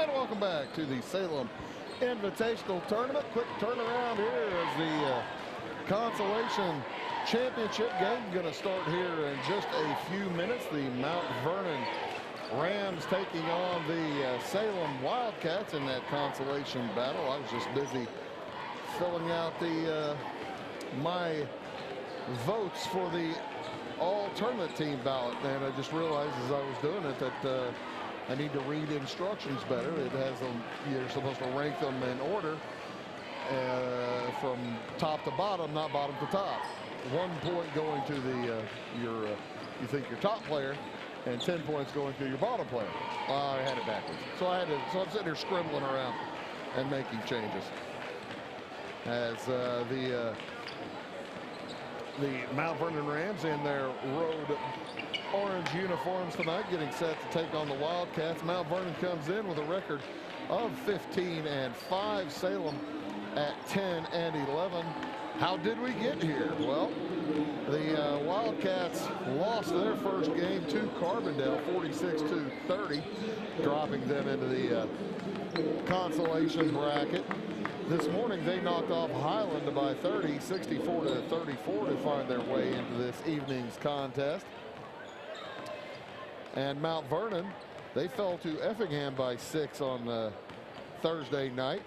And welcome back to the Salem Invitational Tournament. Quick turnaround here as the consolation championship game going to start here in just a few minutes. The Mount Vernon Rams taking on the Salem Wildcats in that consolation battle. I was just busy filling out the my votes for the all-tournament team ballot, and I just realized as I was doing it that I need to read instructions better. It has you're supposed to rank them in order from top to bottom, not bottom to top. 1 point going to the you think your top player, and 10 points going to your bottom player. I had it backwards, so I'm sitting here scribbling around and making changes as the Mount Vernon Rams in their road orange uniforms tonight, getting set to take on the Wildcats. Mount Vernon comes in with a record of 15-5. Salem at 10-11. How did we get here? Well, the Wildcats lost their first game to Carbondale 46-30, dropping them into the consolation bracket. This morning they knocked off Highland by 30, 64-34, to find their way into this evening's contest. And Mount Vernon, they fell to Effingham by 6 on Thursday night.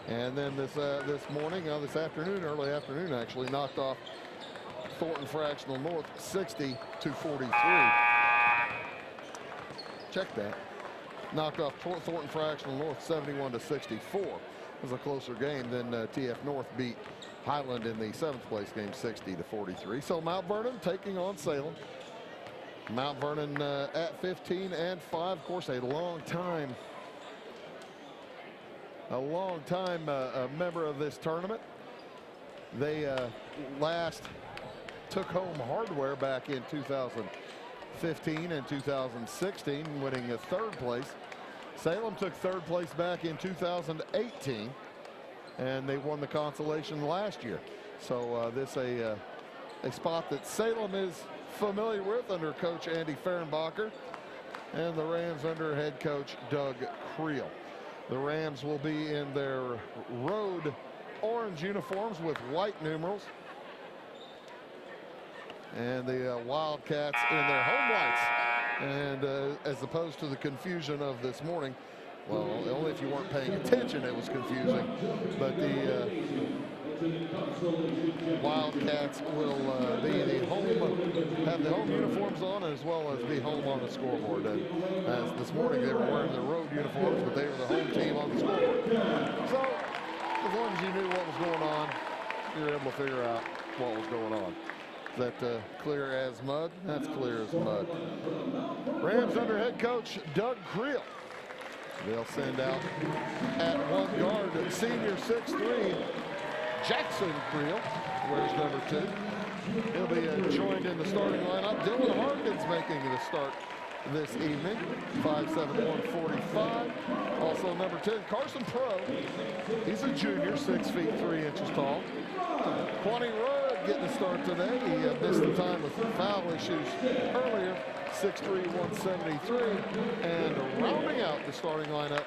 And then this afternoon, early afternoon actually, knocked off Thornton Fractional North 60-43. Check that. Knocked off Thornton Fractional North 71-64. It was a closer game than TF North beat Highland in the 7th place game 60-43. So Mount Vernon taking on Salem. Mount Vernon at 15-5. Of course, a long time member of this tournament. They last took home hardware back in 2015 and 2016, winning a 3rd place. Salem took 3rd place back in 2018, and they won the consolation last year. So this a spot that Salem is familiar with under Coach Andy Fehrenbacher, and the Rams under head coach Doug Creel. The Rams will be in their road orange uniforms with white numerals, and the Wildcats in their home whites. And as opposed to the confusion of this morning, well, only if you weren't paying attention it was confusing, but the Wildcats will have the home uniforms on, as well as be home on the scoreboard. And as this morning they were wearing the road uniforms, but they were the home team on the scoreboard. So as long as you knew what was going on, you were able to figure out what was going on. Is that clear as mud? That's clear as mud. Rams under head coach Doug Creel. They'll send out at one guard senior 6'3" Jackson Creel, wears number 2. He'll be joined in the starting lineup. Dylan Harkins making the start this evening, 5'7", 145. Also number 10, Carson Pro. He's a junior, 6 feet 3 inches tall. Quaney Rudd getting the start today. He missed the time with foul issues earlier, 6'3", 173. And rounding out the starting lineup,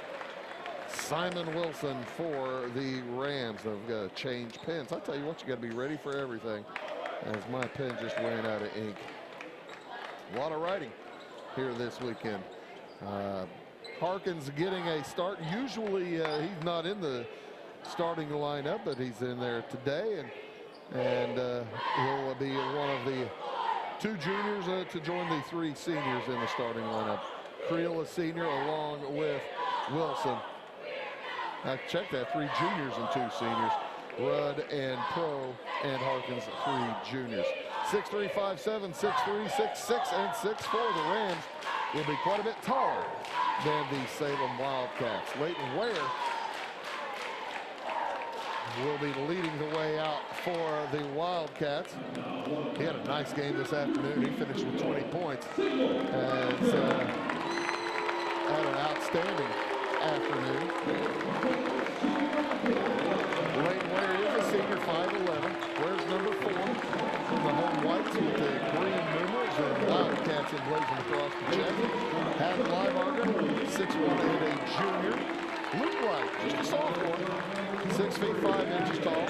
Simon Wilson for the Rams. They've got to change pens. I tell you what, you got to be ready for everything, as my pen just ran out of ink. A lot of writing here this weekend. Harkins getting a start. Usually he's not in the starting lineup, but he's in there today, and he'll be one of the 2 juniors to join the 3 seniors in the starting lineup. Creel, a senior, along with Wilson. Now check that, 3 juniors and 2 seniors. Rudd and Pro and Harkins, 3 juniors. 6'3", 5'7", 6'3", 6'6", and 6'4". The Rams will be quite a bit taller than the Salem Wildcats. Leighton Ware will be leading the way out for the Wildcats. He had a nice game this afternoon. He finished with 20 points. Had an outstanding afternoon. Leighton Ware is a senior, 5'11", wears number 4. The home whites with the green numerals and Wildcats emblazoned across the chest. Had Limearger, 6'1", and a junior. Luke White, just a sophomore, 6 feet 5 inches tall.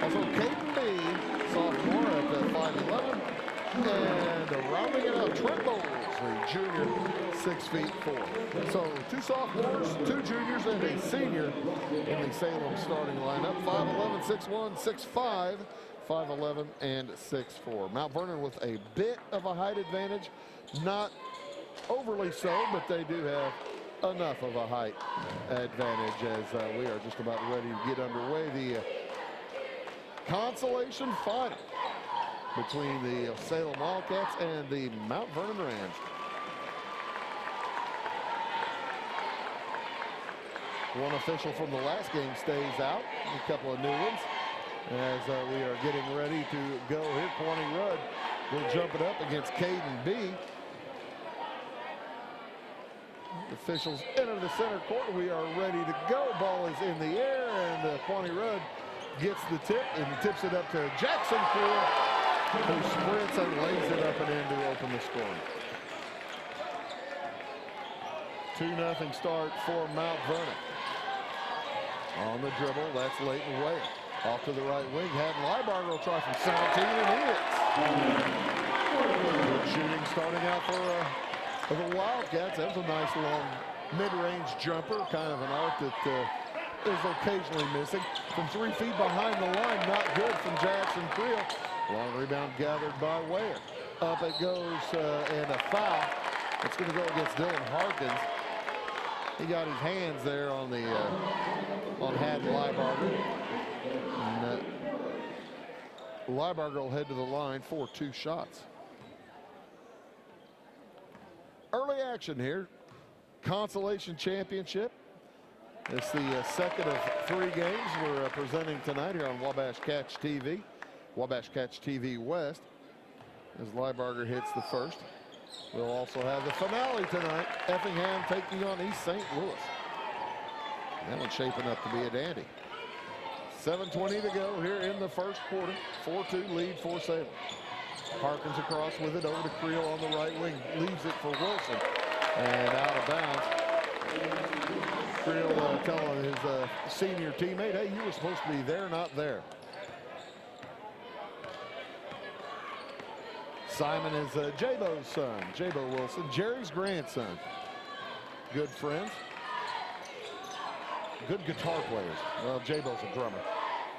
Also, Caden B, sophomore at 5'11". And rounding it out, Trent Bowles, a junior, 6 feet 4. So 2 sophomores, 2 juniors, and a senior in the Salem starting lineup. 5'11", 6'1", 6'5", 5'11", and 6'4". Mount Vernon with a bit of a height advantage. Not overly so, but they do have enough of a height advantage as we are just about ready to get underway. The consolation final between the Salem Wildcats and the Mount Vernon Rams. One official from the last game stays out, a couple of new ones. As we are getting ready to go here, Quaney Rudd will jump it up against Caden B. Officials enter the center court. We are ready to go. Ball is in the air, and Quaney Rudd gets the tip and tips it up to Jackson Creel, who sprints and lays it up and in to open the score. 2-0 start for Mount Vernon. On the dribble, that's Leighton Wade. Off to the right wing, Haddon Liebarger will try from 17 and hits. Good shooting starting out for the Wildcats. That was a nice long mid-range jumper, kind of an art that is occasionally missing. From 3 feet behind the line, not good from Jackson Creel. Long rebound gathered by Ware. Up it goes, and a foul. It's going to go against Dylan Harkins. He got his hands there on the on Haddon Liebarger. And Liebarger will head to the line for 2 shots. Early action here. Consolation championship. It's the second of 3 games we're presenting tonight here on Wabash Catch TV. Wabash Catch TV West. As Liebarger hits the first. We'll also have the finale tonight. Effingham taking on East St. Louis. That one's shaping up to be a dandy. 7:20 to go here in the first quarter. 4-2 lead for Salem. Harkins across with it over to Creel on the right wing. Leaves it for Wilson. And out of bounds. Creel telling his senior teammate, hey, you were supposed to be there, not there. Simon is Jaybo's son, Jaybo Wilson, Jerry's grandson. Good friends. Good guitar players. Well, Jaybo's a drummer.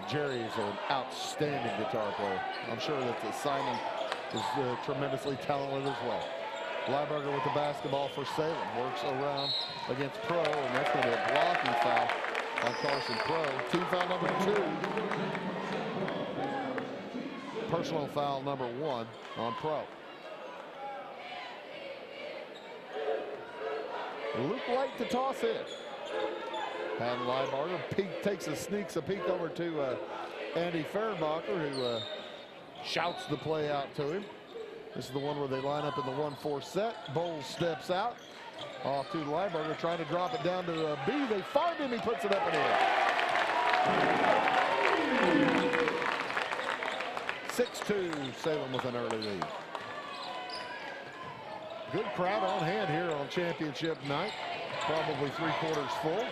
Jerry is an outstanding guitar player. I'm sure that Simon is tremendously talented as well. Liebarger with the basketball for Salem. Works around against Pro, and that's going to be a blocking foul on Carson Pro. Team foul number 2. Personal foul number 1 on Pro. Luke White to toss it. Haddon Liebarger sneaks a peek over to Andy Fehrenbacher, who shouts the play out to him. This is the one where they line up in the 1-4 set. Bowles steps out. Off to Liebarger, trying to drop it down to B. They find him. He puts it up and in. 6-2, Salem with an early lead. Good crowd on hand here on championship night. Probably 3/4 full.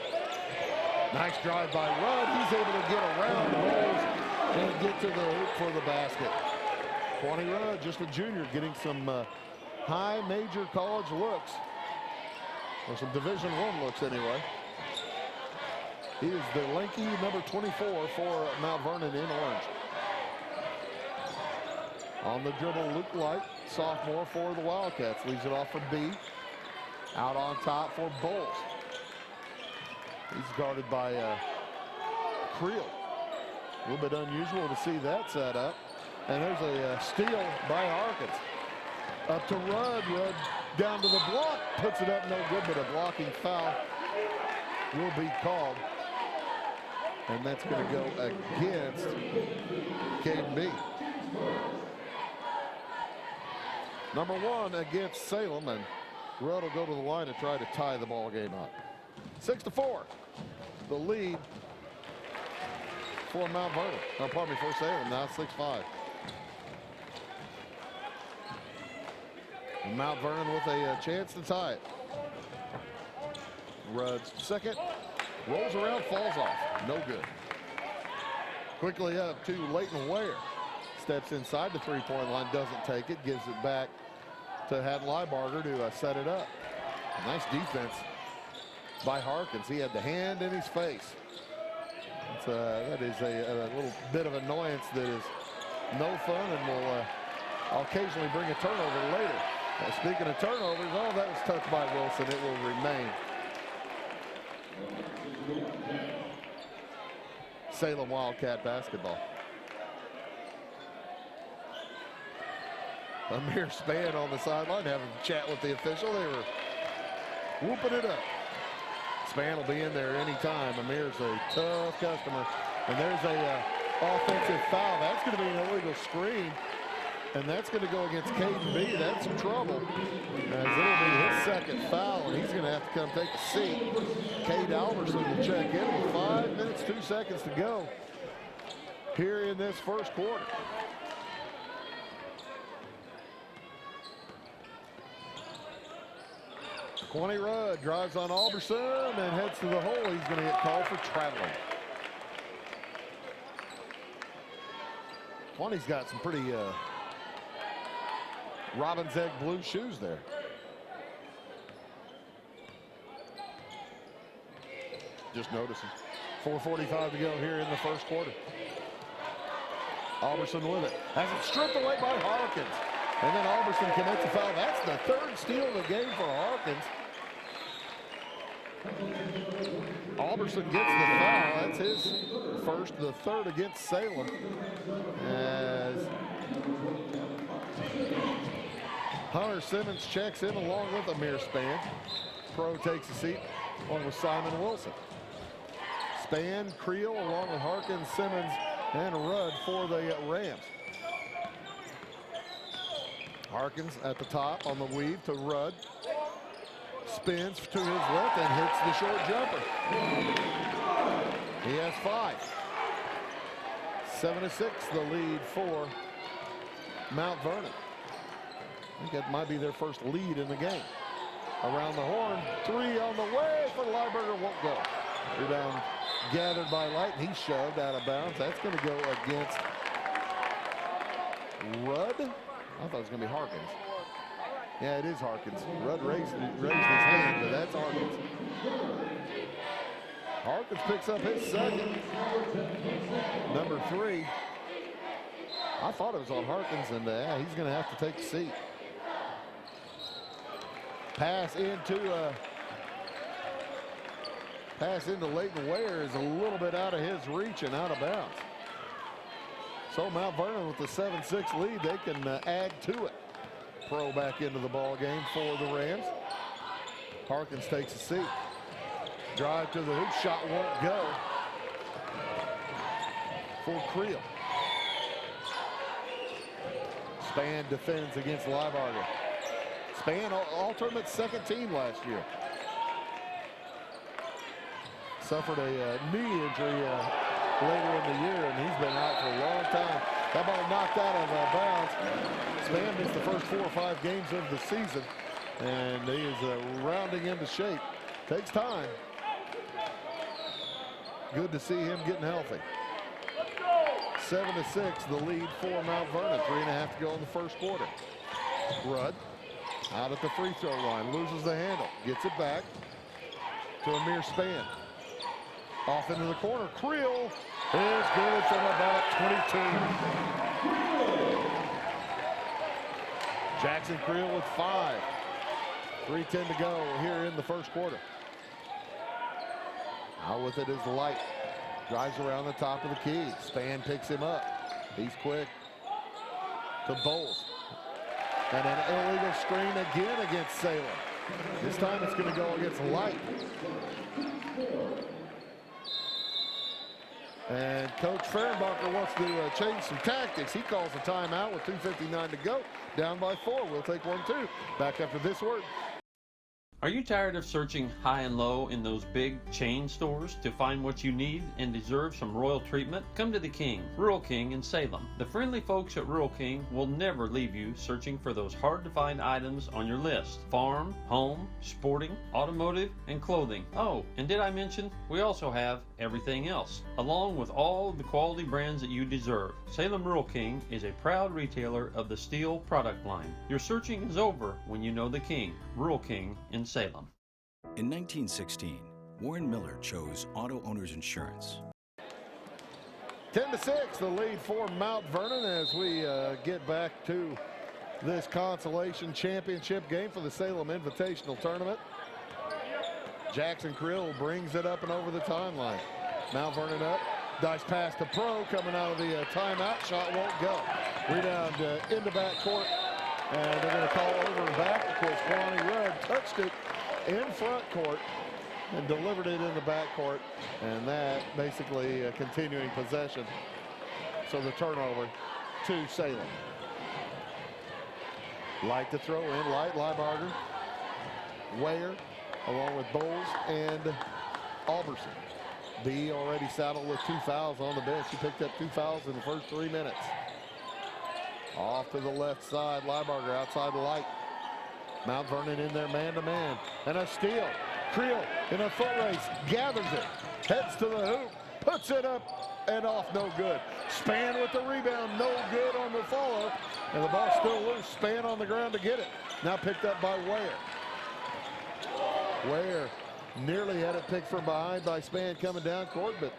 Nice drive by Rudd. He's able to get around Bowles and get to the hoop for the basket. Quaney Rudd, just a junior, getting some high major college looks. Or some Division I looks anyway. He is the lanky number 24 for Mount Vernon in orange. On the dribble, Luke Light, sophomore for the Wildcats. Leaves it off for B. Out on top for Bowles. He's guarded by Creel. A little bit unusual to see that set up. And there's a steal by Harkins. Up to Rudd. Rudd down to the block. Puts it up, no good, but a blocking foul will be called. And that's going to go against Caden B. Number 1 against Salem, and Rudd will go to the line to try to tie the ball game up. 6-4, the lead for Mount Vernon. Oh, pardon me, for Salem, now 6-5. And Mount Vernon with a chance to tie it. Rudd's second. Rolls around, falls off. No good. Quickly up to Leighton Ware. Steps inside the three-point line, doesn't take it, gives it back to Hadley-Barger to set it up. A nice defense by Harkins. He had the hand in his face. That is a little bit of annoyance that is no fun and will occasionally bring a turnover later. Speaking of turnovers, oh, that was touched by Wilson. It will remain. Salem Wildcat basketball. Amir Spann on the sideline having a chat with the official. They were whooping it up. Spann will be in there anytime. Amir's a tough customer. And there's a offensive foul. That's going to be an illegal screen. And that's going to go against Caden B. That's some trouble. As it'll be his second foul, and he's going to have to come take a seat. Cade Alverson will check in with 5 minutes, 2 seconds to go here in this first quarter. Quaney Rudd drives on Alberson and heads to the hole. He's going to get called for traveling. Quaney's got some pretty Robin's Egg blue shoes there. Just noticing. 4:45 to go here in the first quarter. Alberson with it. Has it stripped away by Harkins. And then Alberson commits a foul. That's the third steal of the game for Harkins. Alberson gets the foul. That's his first, the third against Salem. As Hunter Simmons checks in along with Amir Spann. Pro takes a seat along with Simon Wilson. Spann, Creel along with Harkins, Simmons, and Rudd for the Rams. Harkins at the top on the weave to Rudd. Spins to his left and hits the short jumper. He has 5. 7-6 the lead for Mount Vernon. I think that might be their first lead in the game. Around the horn, 3 on the way for Lieberger, won't go. Rebound gathered by Light, and he's shoved out of bounds. That's going to go against Rudd. I thought it was going to be Harkins. Yeah, it is Harkins. Rudd raised his hand, but that's Harkins. Harkins picks up his second. Number 3. I thought it was on Harkins, and he's going to have to take a seat. Pass into Leighton Ware is a little bit out of his reach and out of bounds. So Mount Vernon with the 7-6 lead, they can add to it. Pro back into the ball game for the Rams. Harkins takes a seat. Drive to the hoop, shot won't go for Creel. Spann defends against Lieberger. Spann, all-tournament second team last year. Suffered a knee injury later in the year, and he's been out for a long time. That ball knocked out of bounds. Spann missed the first 4 or 5 games of the season, and he is rounding into shape. Takes time. Good to see him getting healthy. 7-6, the lead for Mount Vernon. 3.5 to go in the first quarter. Rudd out at the free throw line, loses the handle, gets it back to Amir Spann. Off into the corner. Creel is good from about 22. Jackson Creel with 5. 3:10 to go here in the first quarter. Out with it is Light. Drives around the top of the key. Spann picks him up. He's quick to Bowles. And an illegal screen again against Salem. This time it's going to go against Light. And Coach Fehrenbacher wants to change some tactics. He calls a timeout with 2:59 to go. Down by 4. We'll take 1-2. Back after this word. Are you tired of searching high and low in those big chain stores to find what you need and deserve some royal treatment? Come to the King, Rural King in Salem. The friendly folks at Rural King will never leave you searching for those hard-to-find items on your list. Farm, home, sporting, automotive, and clothing. Oh, and did I mention we also have everything else, along with all the quality brands that you deserve. Salem Rural King is a proud retailer of the steel product line. Your searching is over when you know the King, Rural King in Salem. In 1916, Warren Miller chose Auto Owners Insurance. 10-6, the lead for Mount Vernon as we get back to this consolation championship game for the Salem Invitational Tournament. Jackson Krill brings it up and over the timeline. Mount Vernon up, dice pass to Pro, coming out of the timeout, shot won't go. Rebound into backcourt, and they're going to call over and back because Kwani Rudd touched it in front court and delivered it in the backcourt, and that basically continuing possession. So the turnover to Salem. Light to throw in, Liebarger, Weyer, along with Bowles and Alberson. B already saddled with 2 fouls on the bench. He picked up 2 fouls in the first 3 minutes. Off to the left side, Liebarger outside the Light. Mount Vernon in there man-to-man, and a steal. Creel in a foot race, gathers it, heads to the hoop, puts it up and off, no good. Spann with the rebound, no good on the follow, and the ball still loose. Spann on the ground to get it. Now picked up by Weyer. Weyer nearly had it picked from behind by Spann coming down court, but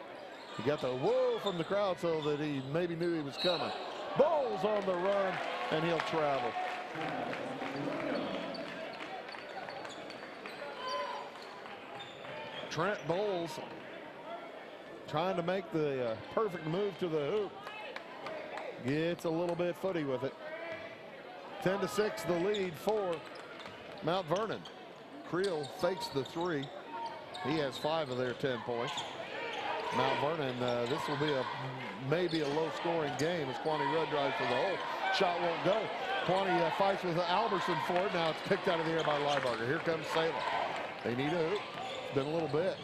he got the whoa from the crowd so that he maybe knew he was coming. Bowles on the run, and he'll travel. Trent Bowles trying to make the perfect move to the hoop. Gets a little bit footy with it. 10-6 the lead for Mount Vernon. Creel fakes the three. He has 5 of their 10 points. Mount Vernon, this will be maybe a low-scoring game as Kwani Rudd drives to the hole. Shot won't go. Kwani fights with Alberson for it. Now it's picked out of the air by Liebarger. Here comes Salem. They need a hoop. It's been a little bit.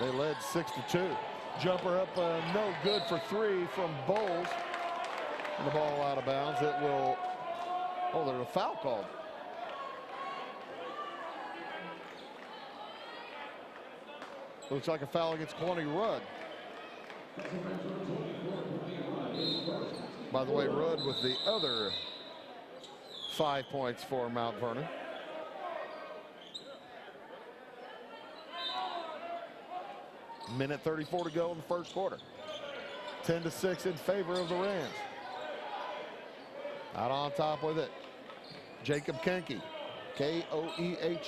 They led 6-2. Jumper up, no good for 3 from Bowles. And the ball out of bounds. It will, oh, there's a foul called. Looks like a foul against Kwani Rudd. By the way, Rudd with the other 5 points for Mount Vernon. Minute 34 to go in the first quarter. 10-6 in favor of the Rams. Out on top with it, Jacob Kenke, K-O-E-H-N-K-E.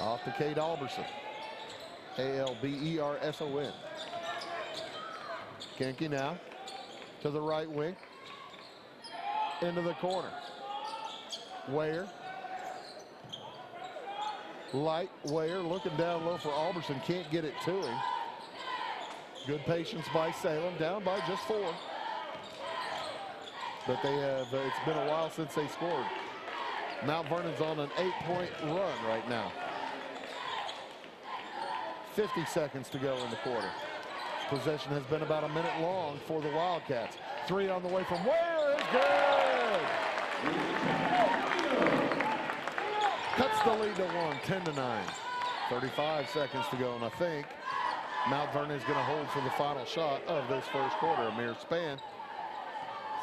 Off to Cade Alberson, A-L-B-E-R-S-O-N. Kenke now to the right wing, into the corner. Weyer. Light, Weyer looking down low for Alberson, can't get it to him. Good patience by Salem, down by just 4. But they have, it's been a while since they scored. Mount Vernon's on an 8-point run right now. 50 seconds to go in the quarter. Possession has been about a minute long for the Wildcats. 3 on the way from Weyer is good! Cuts the lead to 1, 10-9. 35 seconds to go, and I think Mount Vernon is going to hold for the final shot of this first quarter. Amir Spann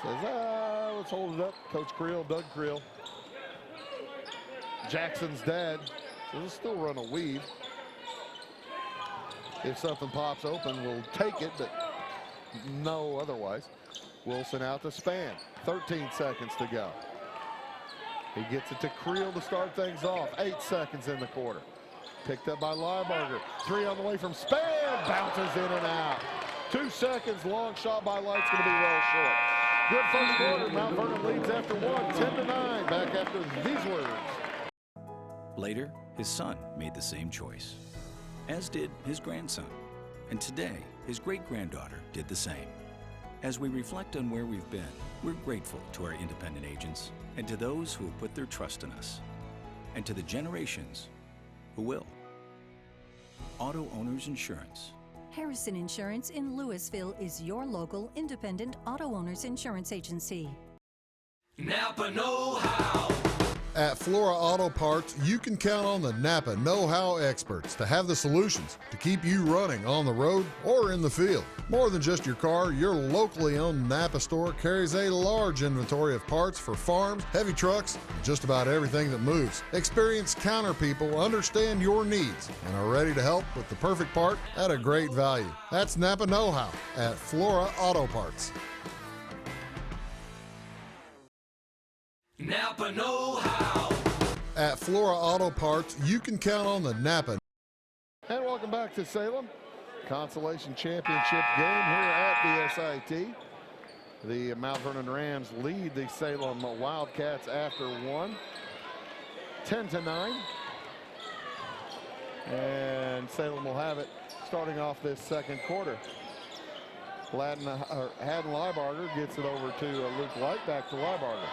says, let's hold it up. Coach Creel, Doug Creel. Jackson's dad says, let's still run a weave. If something pops open, we'll take it, but no otherwise. Wilson out to Spann. 13 seconds to go. He gets it to Creel to start things off. 8 seconds in the quarter. Picked up by Liebarger. 3 on the way from Spann. Bounces in and out. 2 seconds. Long shot by Light's going to be well short. Good first quarter. Mount Vernon leads after 1, 10-9. Back after these words. Later, his son made the same choice, as did his grandson. And today, his great-granddaughter did the same. As we reflect on where we've been, we're grateful to our independent agents and to those who have put their trust in us, and to the generations who will. Auto Owners Insurance. Harrison Insurance in Louisville is your local independent auto owners insurance agency. Napa know-how. At Flora Auto Parts, you can count on the Napa know-how experts to have the solutions to keep you running on the road or in the field. More than just your car, your locally owned Napa store carries a large inventory of parts for farms, heavy trucks, and just about everything that moves. Experienced counter people understand your needs and are ready to help with the perfect part at a great value. That's Napa know-how at Flora Auto Parts. Napa know-how. At Flora Auto Parts, you can count on the Napa. And welcome back to Salem. Consolation Championship game here at the SIT. The Mount Vernon Rams lead the Salem Wildcats after one, 10-9. And Salem will have it starting off this second quarter. Haddon Liebarger gets it over to Luke Light, back to Liebarger.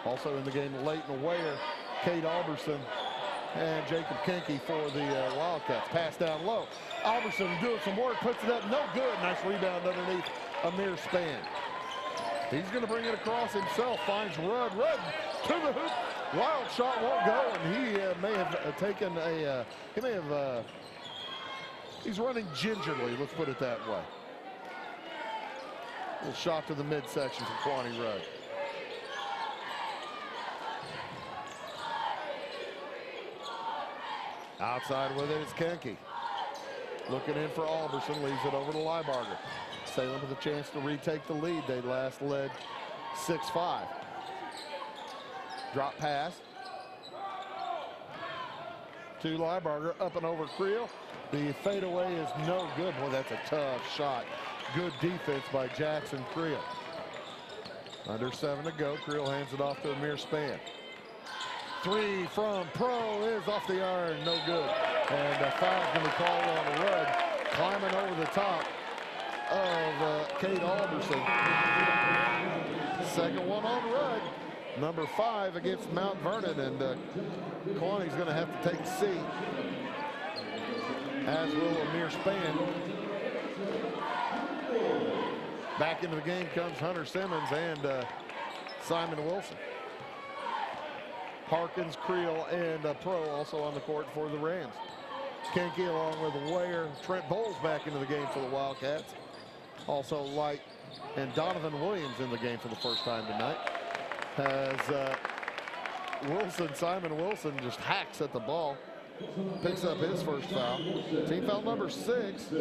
Also in the game, Leighton Ware, Cade Alberson, and Jacob Kenke for the Wildcats. Pass down low. Alberson doing some work, puts it up, no good. Nice rebound underneath Amir Span. He's going to bring it across himself, finds Rudd. Rudd to the hoop. Wild shot won't go, and he may have taken a, he's running gingerly, let's put it that way. Little shot to the midsection from Kwani Rudd. Outside with it is Kenke. Looking in for Alberson, leaves it over to Liebarger. Salem with a chance to retake the lead. They last led 6-5. Drop pass to Liebarger, up and over Creel. The fadeaway is no good. Boy, that's a tough shot. Good defense by Jackson Creel. Under 7 to go. Creel hands it off to Amir Span. Three from Pro is off the iron, no good. And a foul's going to be called on Rudd, climbing over the top of Cade Alberson. Second one on Rudd, number 5 against Mount Vernon, and Kwani's going to have to take a seat, as will Amir Span. Back into the game comes Hunter Simmons and Simon Wilson. Harkins, Creel, and Pro also on the court for the Rams. Kenke along with Ware. Trent Bowles back into the game for the Wildcats. Also Light and Donovan Williams in the game for the first time tonight. As Simon Wilson just hacks at the ball. Picks up his first foul. Team foul number 6.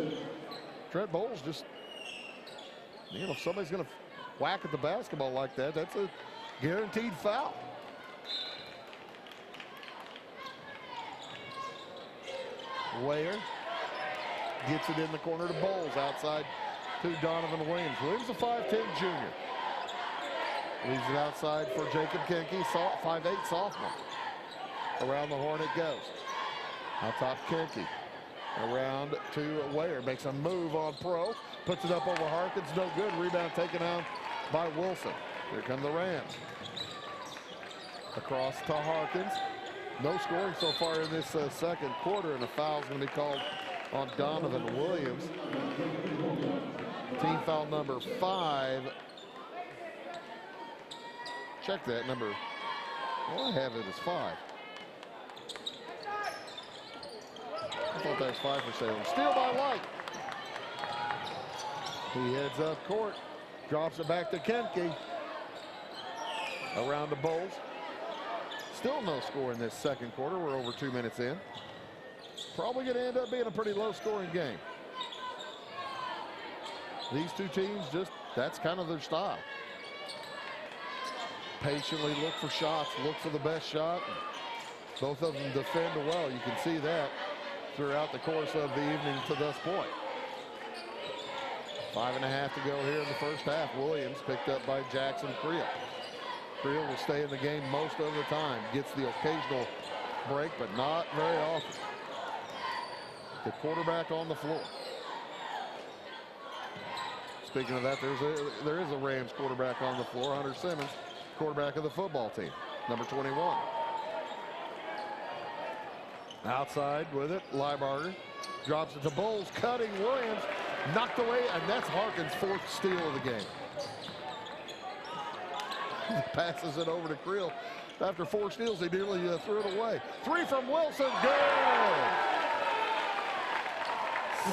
Trent Bowles just, if somebody's going to whack at the basketball like that, that's a guaranteed foul. Ware gets it in the corner to Bowles, outside to Donovan Williams. Williams, a 5'10" junior. Leaves it outside for Jacob Kenke, 5'8" sophomore. Around the horn it goes. Out top Kenke. Around to Ware, makes a move on Pro, puts it up over Harkins, no good. Rebound taken out by Wilson. Here come the Rams. Across to Harkins. No scoring so far in this second quarter, and a foul's going to be called on Donovan Williams. Team foul number 5. Check that number. Well, I have it as 5. I thought that was 5 for Salem. Steal by Light. He heads up court, drops it back to Kenke. Around to Bowles. Still no score in this second quarter. We're over 2 minutes in. Probably going to end up being a pretty low-scoring game. These two teams, that's kind of their style. Patiently look for shots, look for the best shot. Both of them defend well. You can see that throughout the course of the evening to this point. 5.5 to go here in the first half. Williams picked up by Jackson Creel. Creel will stay in the game most of the time. Gets the occasional break, but not very often. The quarterback on the floor. speaking of that, there is a Rams quarterback on the floor, Hunter Simmons, quarterback of the football team, number 21. Outside with it, Liebarger drops it to Bowles, cutting Williams, knocked away, and that's Harkin's fourth steal of the game. He passes it over to Creel. After 4 steals, he nearly threw it away. 3 from Wilson, good!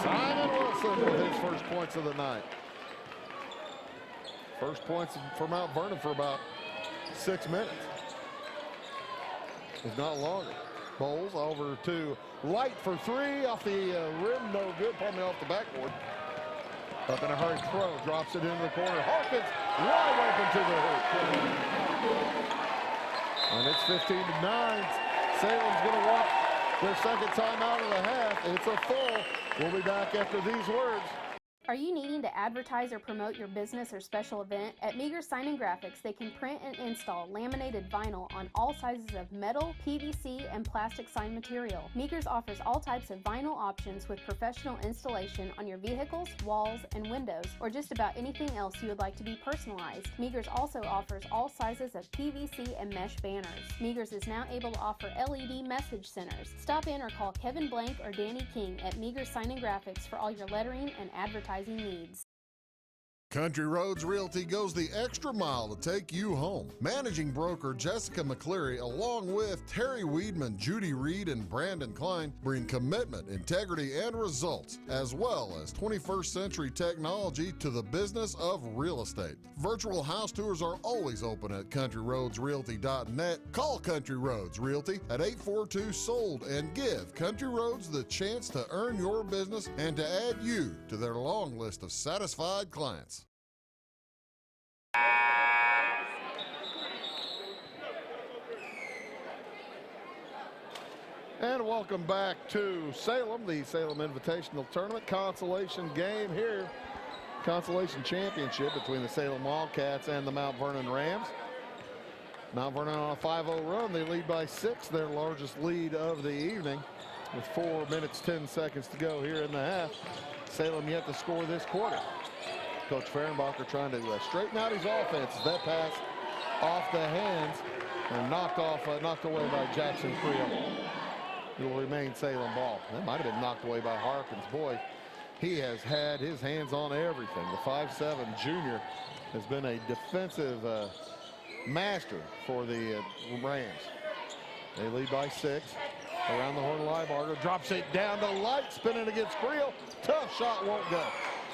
Simon Wilson with his first points of the night. First points for Mount Vernon for about 6 minutes, if not longer. Bowles over to Light for 3 off the rim, no good, probably off the backboard. Up in a hurry, Pro drops it into the corner. Harkins wide open to the hoop. And it's 15-9. Salem's going to walk their second time out of the half. It's a full. We'll be back after these words. Are you needing to advertise or promote your business or special event? At Meagher Sign and Graphics, they can print and install laminated vinyl on all sizes of metal, PVC, and plastic sign material. Meagher's offers all types of vinyl options with professional installation on your vehicles, walls, and windows, or just about anything else you would like to be personalized. Meagher's also offers all sizes of PVC and mesh banners. Meagher's is now able to offer LED message centers. Stop in or call Kevin Blank or Danny King at Meagher Sign and Graphics for all your lettering and advertising needs. Country Roads Realty goes the extra mile to take you home. Managing broker Jessica McCleary, along with Terry Weedman, Judy Reed, and Brandon Klein, bring commitment, integrity, and results, as well as 21st century technology to the business of real estate. Virtual house tours are always open at countryroadsrealty.net. Call Country Roads Realty at 842-SOLD and give Country Roads the chance to earn your business and to add you to their long list of satisfied clients. And welcome back to Salem, the Salem Invitational Tournament consolation game here. Consolation championship between the Salem Wildcats and the Mount Vernon Rams. Mount Vernon on a 5-0 run. They lead by 6, their largest lead of the evening, with 4 minutes, 10 seconds to go here in the half. Salem yet to score this quarter. Coach Fehrenbacher trying to straighten out his offense. That pass off the hands and knocked away by Jackson Creel. It will remain Salem ball. That might have been knocked away by Harkins. Boy, he has had his hands on everything. The 5'7" junior has been a defensive master for the Rams. They lead by 6. Around the horn, Liebarger drops it down to Light, spinning against Creel. Tough shot, won't go.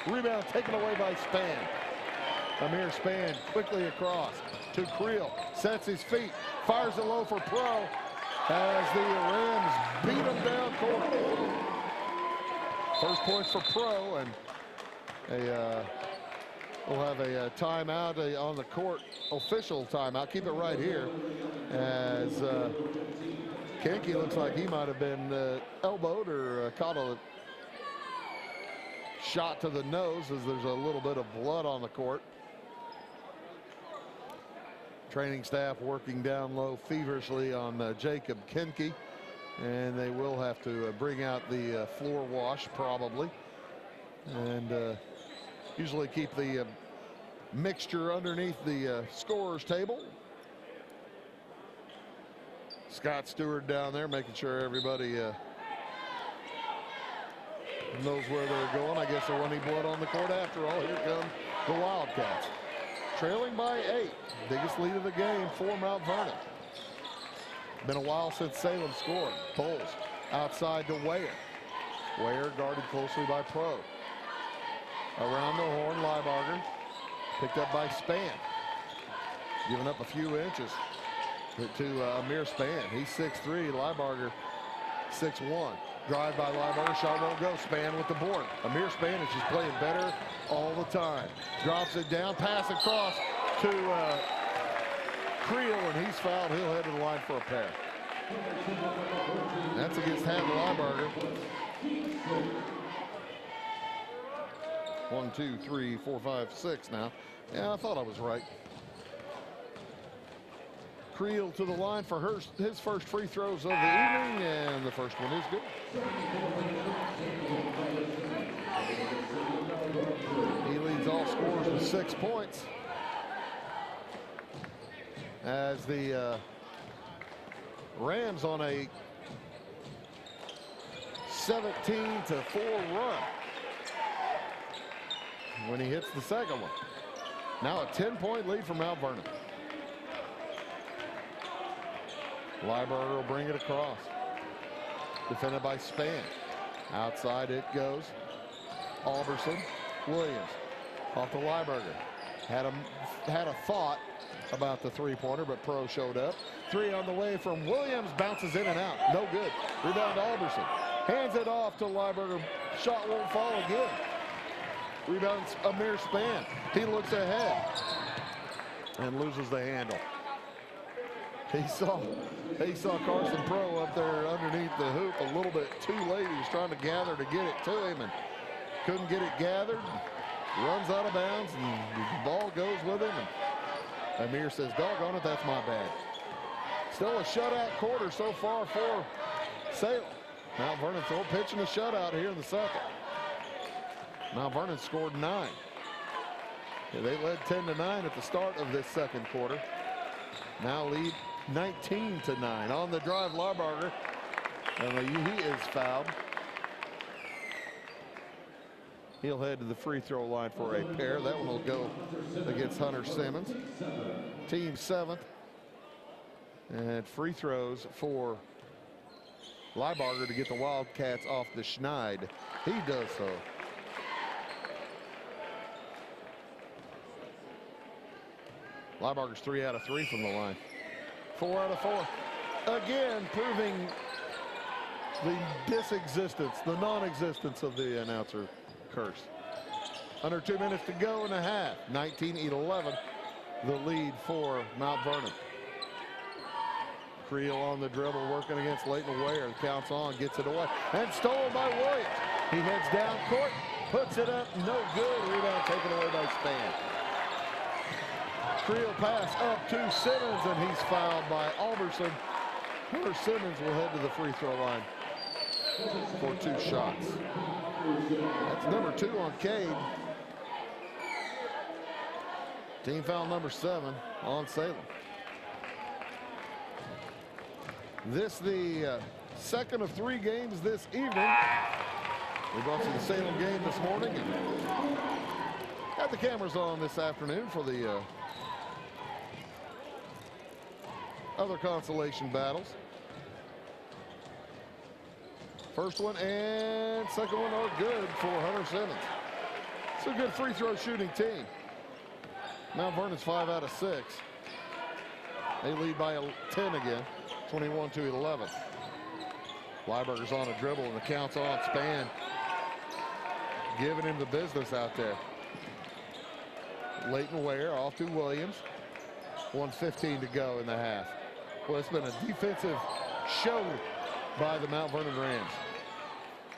Rebound taken away by Spann. Amir Spann quickly across to Creel. Sets his feet, fires it low for Pro as the Rams beat him down court. First points for Pro, and we'll have a timeout on the court, official timeout. Keep it right here as Kenke looks like he might have been elbowed or caught a shot to the nose as there's a little bit of blood on the court. Training staff working down low feverishly on Jacob Kenke, and they will have to bring out the floor wash probably, and usually keep the mixture underneath the scorer's table. Scott Stewart down there making sure everybody knows where they're going. I guess there wasn't any blood on the court after all. Here come the Wildcats, trailing by 8. Biggest lead of the game for Mount Vernon. Been a while since Salem scored. Bowles outside to Ware. Ware guarded closely by Pro. Around the horn, Liebarger picked up by Spann. Giving up a few inches to Amir Spann. He's 6'3", Liebarger 6'1". Drive by Liebarger, shot won't go. Spann with the board. Amir Spann is just playing better all the time. Drops it down, pass across to Creel, and he's fouled. He'll head to the line for a pair. That's against Hammond Liebarger. 1, 2, 3, 4, 5, 6 now. Yeah, I thought I was right. Creel to the line for his first free throws of the evening, and the first one is good. He leads all scorers 6 points as the Rams on a 17-4 run when he hits the second one. Now a 10-point lead for Mount Vernon. Lieberger will bring it across. Defended by Span. Outside it goes. Alberson. Williams. Off to Lieberger. Had a thought about the three-pointer, but Pro showed up. Three on the way from Williams. Bounces in and out. No good. Rebound to Alberson. Hands it off to Lieberger. Shot won't fall again. Rebounds Amir Span. He looks ahead and loses the handle. He saw Carson Pro up there underneath the hoop a little bit too late. He was trying to gather to get it to him and couldn't get it gathered. Runs out of bounds and the ball goes with him. And Amir says, doggone it, that's my bad. Still a shutout quarter so far for Salem. Mount Vernon pitching a shutout here in the second. Mount Vernon scored 9. Yeah, they led 10-9 at the start of this second quarter. Now lead 19-9. On the drive, Lieberger, and he is fouled. He'll head to the free throw line for a pair. That one will go against Hunter Simmons. Team 7th. And free throws for Lieberger to get the Wildcats off the schneid. He does so. Lieberger's 3 out of 3 from the line. 4 out of 4. Again, proving the the non-existence of the announcer curse. Under 2 minutes to go in the half. 19-11, the lead for Mount Vernon. Creel on the dribble, working against Leighton Ware. Counts on, gets it away, and stolen by Williams. He heads down court, puts it up, no good. Rebound taken away by Span. Creel pass up to Simmons, and he's fouled by Alberson. Hunter Simmons will head to the free throw line for 2 shots. That's number 2 on Cade. Team foul number 7 on Salem. This the second of 3 games this evening. We brought you the Salem game this morning and had the cameras on this afternoon for the other consolation battles. First one and second one are good for Hunter Simmons. It's a good free throw shooting team. Mount Vernon's 5 out of 6. They lead by 10 again, 21-11. Lieberger's on a dribble and the count's on. Span giving him the business out there. Leighton Ware off to Williams. 1:15 to go in the half. Well, it's been a defensive show by the Mount Vernon Rams.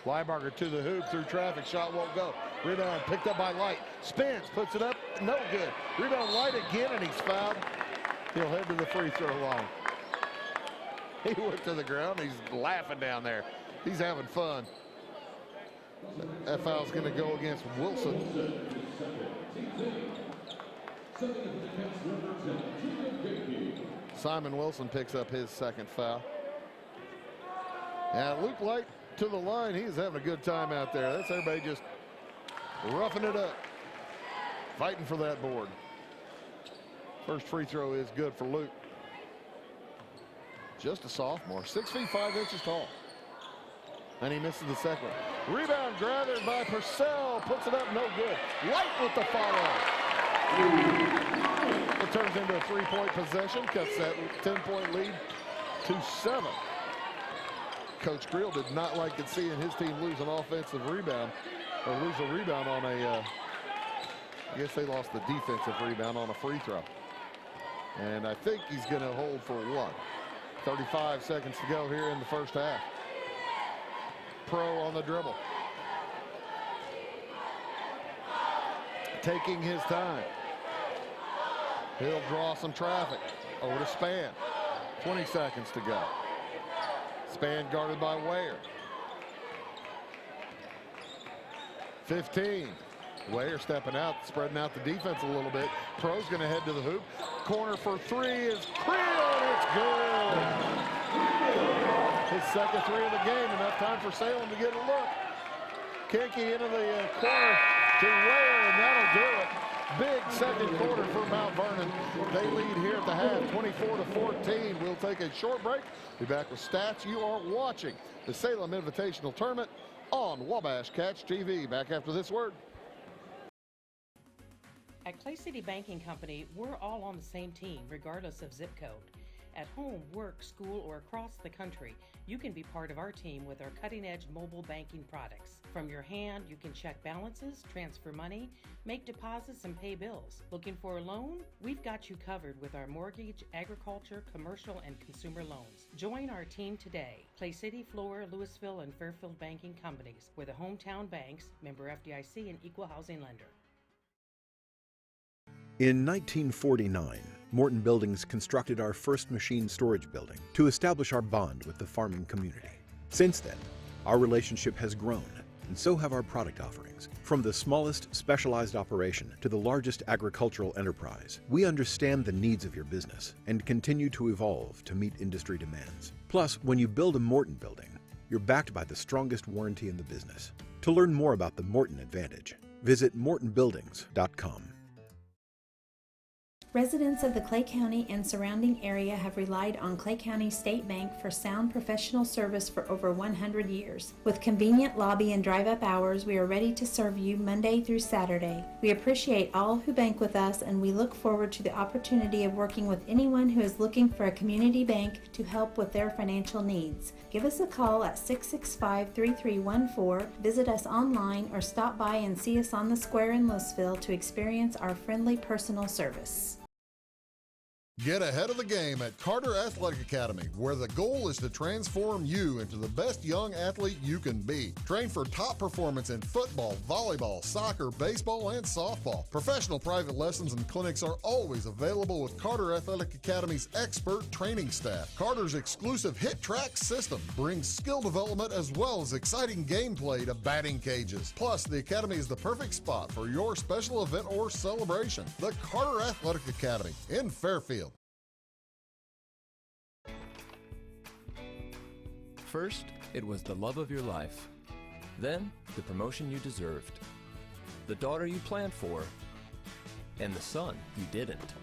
Lieberger to the hoop through traffic. Shot won't go. Rebound picked up by Light. Spins, puts it up. No good. Rebound Light again, and he's fouled. He'll head to the free throw line. He went to the ground. He's laughing down there. He's having fun. That foul's going to go against Wilson. Simon Wilson picks up his second foul. And Luke Light to the line. He's having a good time out there. That's everybody just roughing it up, fighting for that board. First free throw is good for Luke. Just a sophomore, 6 feet 5 inches tall. And he misses the second one. Rebound gathered by Purcell, puts it up, no good. Light with the follow. It turns into a 3-point possession, cuts that 10-point lead to 7. Coach Creel did not like it seeing his team lose an offensive rebound, or lose a rebound on a, I guess they lost the defensive rebound on a free throw. And I think he's going to hold for 1. 35 seconds to go here in the first half. Pro on the dribble. Taking his time. He'll draw some traffic. Over to Span. 20 seconds to go. Span guarded by Ware. 15. Wayer stepping out, spreading out the defense a little bit. Pro's going to head to the hoop. Corner for three is Creel, and it's good. His second three of the game. Enough time for Salem to get a look. Kinky into the corner to Wayer, and that'll do it. Big second quarter for Mount Vernon. They lead here at the half, 24-14. We'll take a short break. Be back with stats. You are watching the Salem Invitational Tournament on Wabash Catch TV. Back after this word. At Clay City Banking Company, we're all on the same team, regardless of zip code. At home, work, school, or across the country, you can be part of our team with our cutting-edge mobile banking products. From your hand, you can check balances, transfer money, make deposits, and pay bills. Looking for a loan? We've got you covered with our mortgage, agriculture, commercial, and consumer loans. Join our team today. Clay City, Flora, Louisville, and Fairfield Banking Companies. We're the hometown banks, member FDIC, and equal housing lender. In 1949, Morton Buildings constructed our first machine storage building to establish our bond with the farming community. Since then, our relationship has grown, and so have our product offerings. From the smallest specialized operation to the largest agricultural enterprise, we understand the needs of your business and continue to evolve to meet industry demands. Plus, when you build a Morton building, you're backed by the strongest warranty in the business. To learn more about the Morton Advantage, visit mortonbuildings.com. Residents of the Clay County and surrounding area have relied on Clay County State Bank for sound professional service for over 100 years. With convenient lobby and drive-up hours, we are ready to serve you Monday through Saturday. We appreciate all who bank with us, and we look forward to the opportunity of working with anyone who is looking for a community bank to help with their financial needs. Give us a call at 665-3314, visit us online, or stop by and see us on the square in Louisville to experience our friendly personal service. Get ahead of the game at Carter Athletic Academy, where the goal is to transform you into the best young athlete you can be. Train for top performance in football, volleyball, soccer, baseball, and softball. Professional private lessons and clinics are always available with Carter Athletic Academy's expert training staff. Carter's exclusive Hit Track system brings skill development as well as exciting gameplay to batting cages. Plus, the Academy is the perfect spot for your special event or celebration. The Carter Athletic Academy in Fairfield. First, it was the love of your life. Then, the promotion you deserved. The daughter you planned for. And the son you didn't.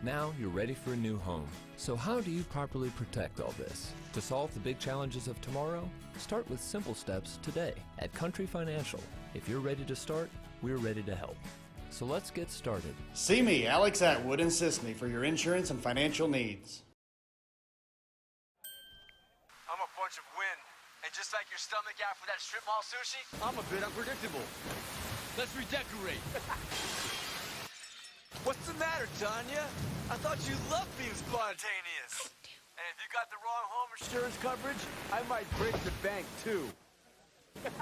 Now you're ready for a new home. So how do you properly protect all this? To solve the big challenges of tomorrow, start with simple steps today. At Country Financial, if you're ready to start, we're ready to help. So let's get started. See me, Alex Atwood in Sisney, for your insurance and financial needs. Of wind, and just like your stomach after that strip mall sushi, I'm a bit unpredictable. Let's redecorate. What's the matter, Tanya? I thought you loved being spontaneous. And if you got the wrong home insurance coverage, I might break the bank too.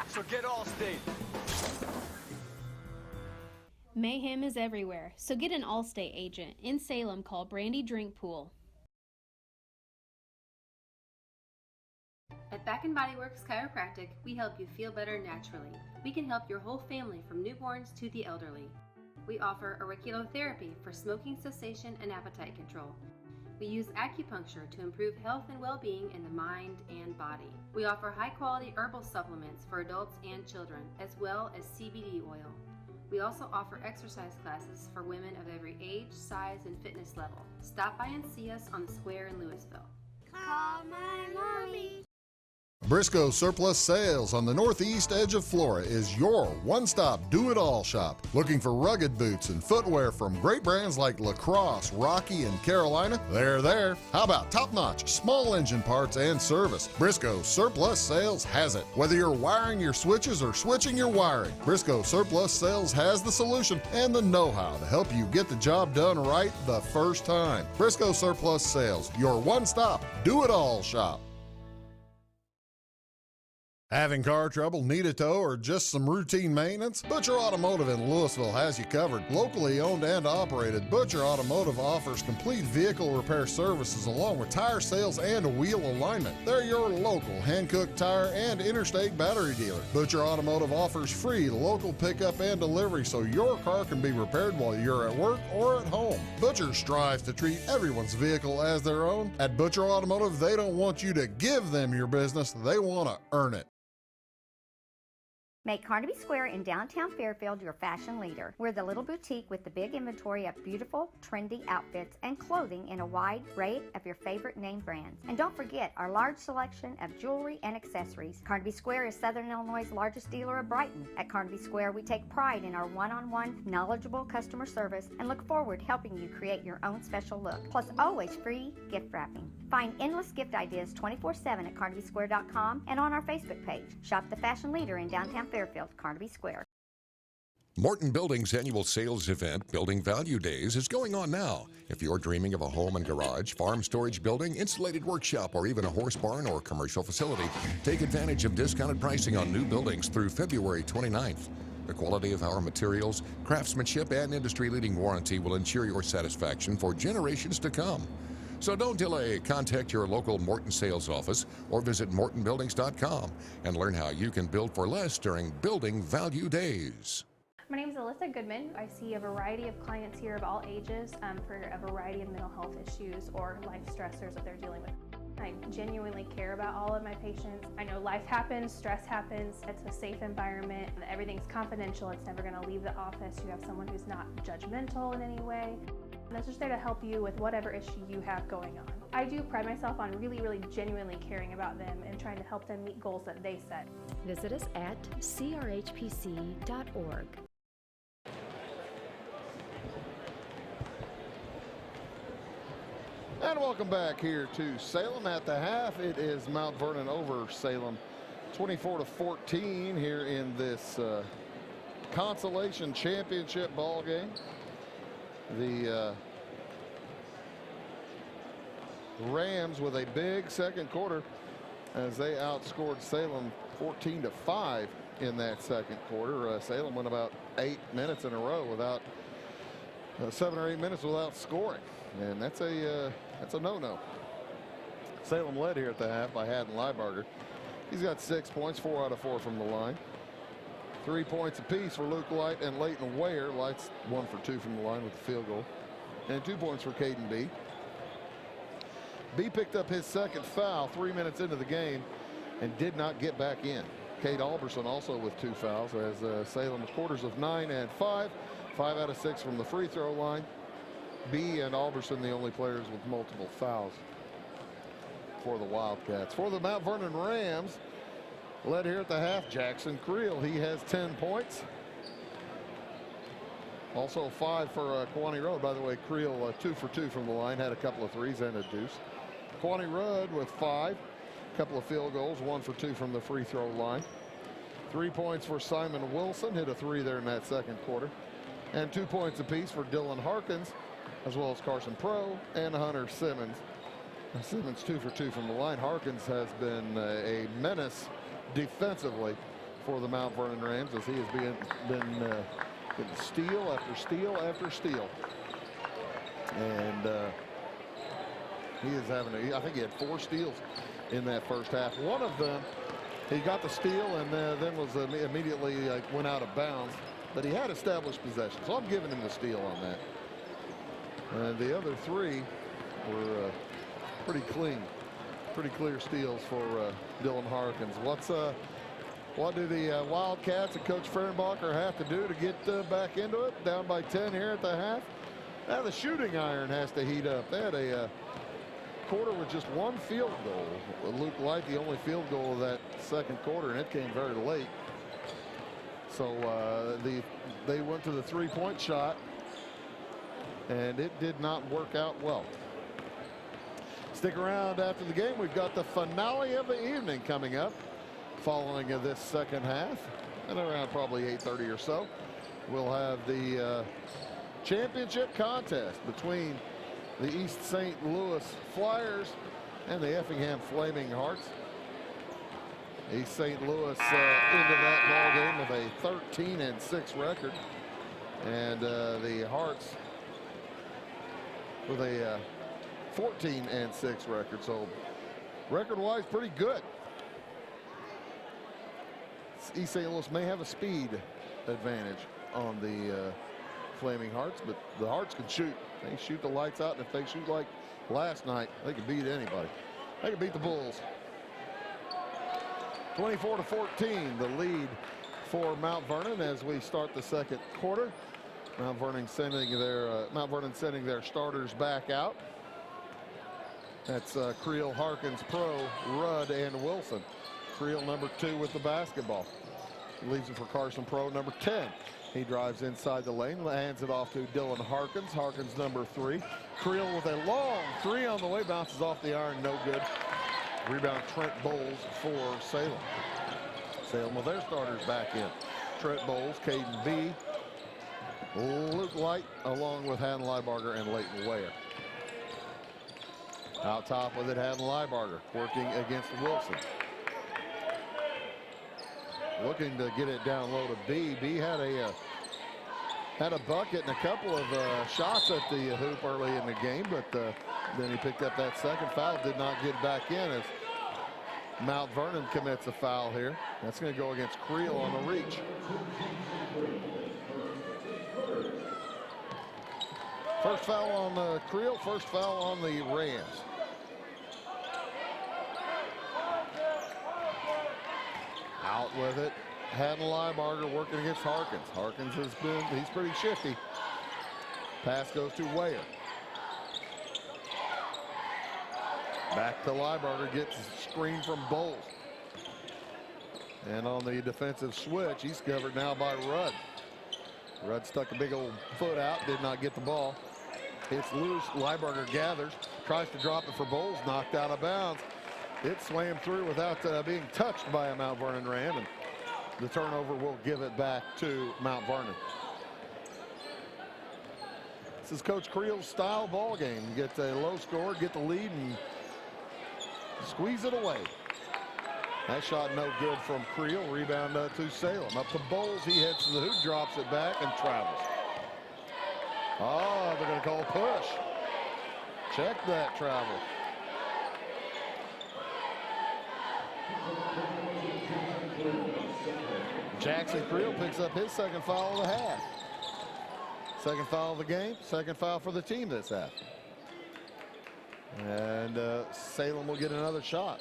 So get Allstate. Mayhem is everywhere, so get an Allstate agent. In Salem, call Brandy Drinkpool. At Back & Body Works Chiropractic, we help you feel better naturally. We can help your whole family from newborns to the elderly. We offer auriculotherapy for smoking cessation and appetite control. We use acupuncture to improve health and well-being in the mind and body. We offer high-quality herbal supplements for adults and children, as well as CBD oil. We also offer exercise classes for women of every age, size, and fitness level. Stop by and see us on the square in Louisville. Call my mommy. Briscoe Surplus Sales on the northeast edge of Flora is your one-stop do-it-all shop. Looking for rugged boots and footwear from great brands like Lacrosse, Rocky, and Carolina? They're there. How about top-notch small engine parts and service? Briscoe Surplus Sales has it. Whether you're wiring your switches or switching your wiring, Briscoe Surplus Sales has the solution and the know-how to help you get the job done right the first time. Briscoe Surplus Sales, your one-stop do-it-all shop. Having car trouble, need a tow, or just some routine maintenance? Butcher Automotive in Louisville has you covered. Locally owned and operated, Butcher Automotive offers complete vehicle repair services along with tire sales and wheel alignment. They're your local Hankook tire and interstate battery dealer. Butcher Automotive offers free local pickup and delivery so your car can be repaired while you're at work or at home. Butcher strives to treat everyone's vehicle as their own. At Butcher Automotive, they don't want you to give them your business, they want to earn it. Make Carnaby Square in downtown Fairfield your fashion leader. We're the little boutique with the big inventory of beautiful, trendy outfits and clothing in a wide array of your favorite name brands. And don't forget our large selection of jewelry and accessories. Carnaby Square is Southern Illinois' largest dealer of Brighton. At Carnaby Square, we take pride in our one-on-one, knowledgeable customer service and look forward to helping you create your own special look. Plus, always free gift wrapping. Find endless gift ideas 24/7 at CarnabySquare.com and on our Facebook page. Shop the fashion leader in downtown Fairfield, Carnaby Square. Morton Building's annual sales event, Building Value Days, is going on now. If you're dreaming of a home and garage, farm storage building, insulated workshop, or even a horse barn or commercial facility, take advantage of discounted pricing on new buildings through February 29th. The quality of our materials, craftsmanship, and industry-leading warranty will ensure your satisfaction for generations to come. So don't delay. Contact your local Morton sales office or visit mortonbuildings.com and learn how you can build for less during Building Value Days. My name is Alyssa Goodman. I see a variety of clients here of all ages for a variety of mental health issues or life stressors that they're dealing with. I genuinely care about all of my patients. I know life happens, stress happens. It's a safe environment. Everything's confidential. It's never going to leave the office. You have someone who's not judgmental in any way. And that's just there to help you with whatever issue you have going on. I do pride myself on really genuinely caring about them and trying to help them meet goals that they set. Visit us at crhpc.org. And welcome back here to Salem. At the half, it is Mount Vernon over Salem, 24-14 here in this consolation championship ball game. The Rams with a big second quarter as they outscored Salem 14-5 in that second quarter. Salem went about 8 minutes in a row without 7 or 8 minutes without scoring, and that's a no-no. Salem led here at the half by Haddon Liebarger. He's got 6 points, 4 out of 4 from the line. 3 points apiece for Luke Light and Leighton Ware. Light's 1 for 2 from the line with the field goal. And 2 points for Caden B. B picked up his second foul 3 minutes into the game and did not get back in. Cade Alberson also with 2 fouls as Salem's quarters of 9 and 5. 5 out of 6 from the free throw line. B and Alberson the only players with multiple fouls for the Wildcats. For the Mount Vernon Rams, led here at the half, Jackson Creel. He has 10 points. Also 5 for Kwani Road. By the way, Creel 2 for 2 from the line, had a couple of threes and a deuce. Kwani Road with 5, a couple of field goals, 1 for 2 from the free throw line. 3 points for Simon Wilson, hit a 3 there in that second quarter. And 2 points apiece for Dylan Harkins, as well as Carson Pro and Hunter Simmons. Simmons 2 for 2 from the line. Harkins has been a menace defensively for the Mount Vernon Rams as he has been steal after steal after steal. And he is having I think he had 4 steals in that first half. One of them, he got the steal and then was immediately went out of bounds. But he had established possession, so I'm giving him the steal on that. And the other 3 were pretty clean, pretty clear steals for Dylan Harkins. What do the Wildcats and Coach Fehrenbacher have to do to get back into it? Down by 10 here at the half. Now the shooting iron has to heat up. They had a quarter with just 1 field goal. Luke Light, the only field goal of that second quarter, and it came very late. So they went to the 3-point shot, and it did not work out well. Stick around after the game. We've got the finale of the evening coming up following this second half, and around probably 8:30 or so, we'll have the championship contest between the East St. Louis Flyers and the Effingham Flaming Hearts. East St. Louis into that ball game with a 13-6 record, and the Hearts with a 14-6 record. So record-wise, pretty good. East St. Louis may have a speed advantage on the Flaming Hearts, but the Hearts can shoot. They shoot the lights out, and if they shoot like last night, they can beat anybody. They can beat the Bulls. 24-14, the lead for Mount Vernon as we start the second quarter. Mount Vernon sending their starters back out. That's Creel, Harkins, Pro, Rudd, and Wilson. Creel, number 2 with the basketball. Leaves it for Carson Pro, number 10. He drives inside the lane, hands it off to Dylan Harkins. Harkins, number 3. Creel with a long 3 on the way, bounces off the iron, no good. Rebound Trent Bowles for Salem. Salem with their starters back in. Trent Bowles, Caden B, Luke Light, along with Haddon Liebarger and Leighton Ware. Out top with it, Haddon Liebarger working against Wilson. Looking to get it down low to B. B had a bucket and a couple of shots at the hoop early in the game, but then he picked up that second foul, did not get back in as Mount Vernon commits a foul here. That's going to go against Creel on the reach. First foul on Creel, first foul on the Rams. Out with it, Haddon Liebarger working against Harkins. Harkins he's pretty shifty. Pass goes to Ware. Back to Liebarger, gets a screen from Bowles. And on the defensive switch, he's covered now by Rudd. Rudd stuck a big old foot out, did not get the ball. It's loose, Liebarger gathers, tries to drop it for Bowles, knocked out of bounds. It slammed through without being touched by a Mount Vernon Ram, and the turnover will give it back to Mount Vernon. This is Coach Creel's style ball game. Get a low score, get the lead, and squeeze it away. That shot no good from Creel. Rebound to Salem. Up to Bowles. He heads to the hoop, drops it back, and travels. Oh, they're going to call a push. Check that travel. Jackson Creel picks up his second foul of the half. Second foul of the game, second foul for the team this half. And Salem will get another shot.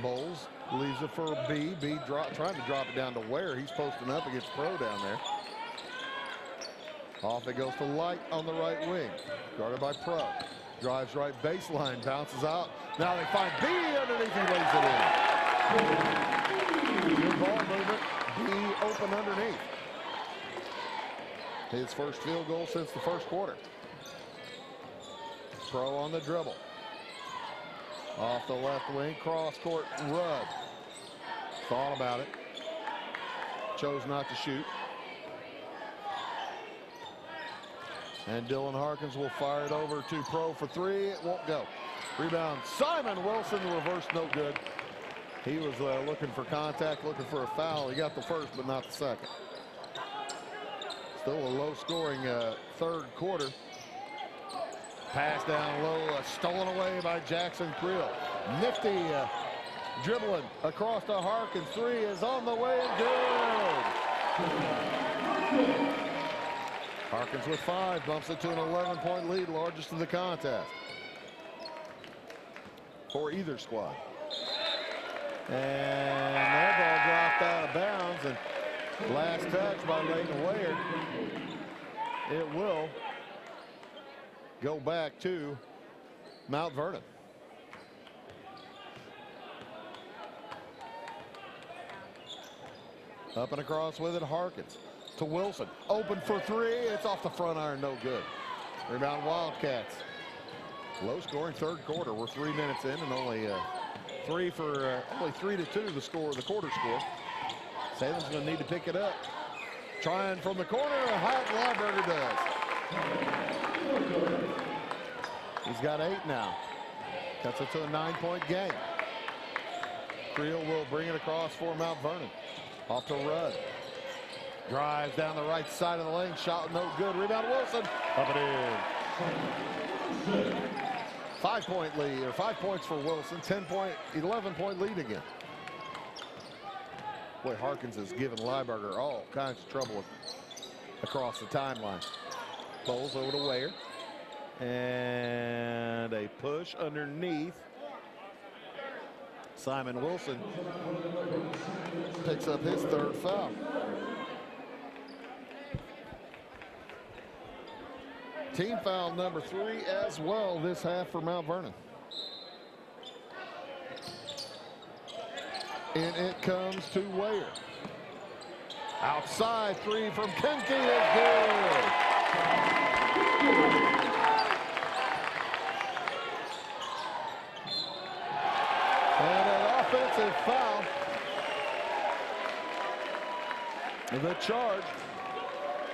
Bowles leaves it for B. B trying to drop it down to Ware. He's posting up against Pro down there. Off it goes to Light on the right wing. Guarded by Pro. Drives right baseline, bounces out. Now they find B underneath, he lays it in. Good ball movement. B open underneath. His first field goal since the first quarter. Pro on the dribble. Off the left wing, cross court, Rudd. Thought about it. Chose not to shoot. And Dylan Harkins will fire it over to Pro for 3. It won't go. Rebound, Simon Wilson, reverse, no good. He was looking for contact, looking for a foul. He got the first, but not the second. Still a low-scoring third quarter. Pass down low, stolen away by Jackson Creel. Nifty dribbling across to Harkins. 3 is on the way, good. Harkins with 5, bumps it to an 11-point lead, largest of the contest for either squad. And that ball dropped out of bounds, and last touch by Leighton Ware. It will go back to Mount Vernon. Up and across with it, Harkins to Wilson. Open for 3. It's off the front iron, no good. Rebound Wildcats. Low scoring third quarter. We're 3 minutes in and only 3 to 2 the score, the quarter score. Salem's going to need to pick it up. Trying from the corner, Liebarger does. He's got 8 now. Cuts it to a 9-point game. Creel will bring it across for Mount Vernon. Off to Rudd. Drives down the right side of the lane. Shot no good. Rebound Wilson. Up and in. 5-point lead, or 5 points for Wilson. 11-point lead again. Boy, Harkins has given Lieberger all kinds of trouble across the timeline. Bowles over to Ware. And a push underneath. Simon Wilson picks up his third foul. Team foul number 3 as well this half for Mount Vernon. And it comes to Ware. Outside three from Kenke is good. And an offensive foul. The charge.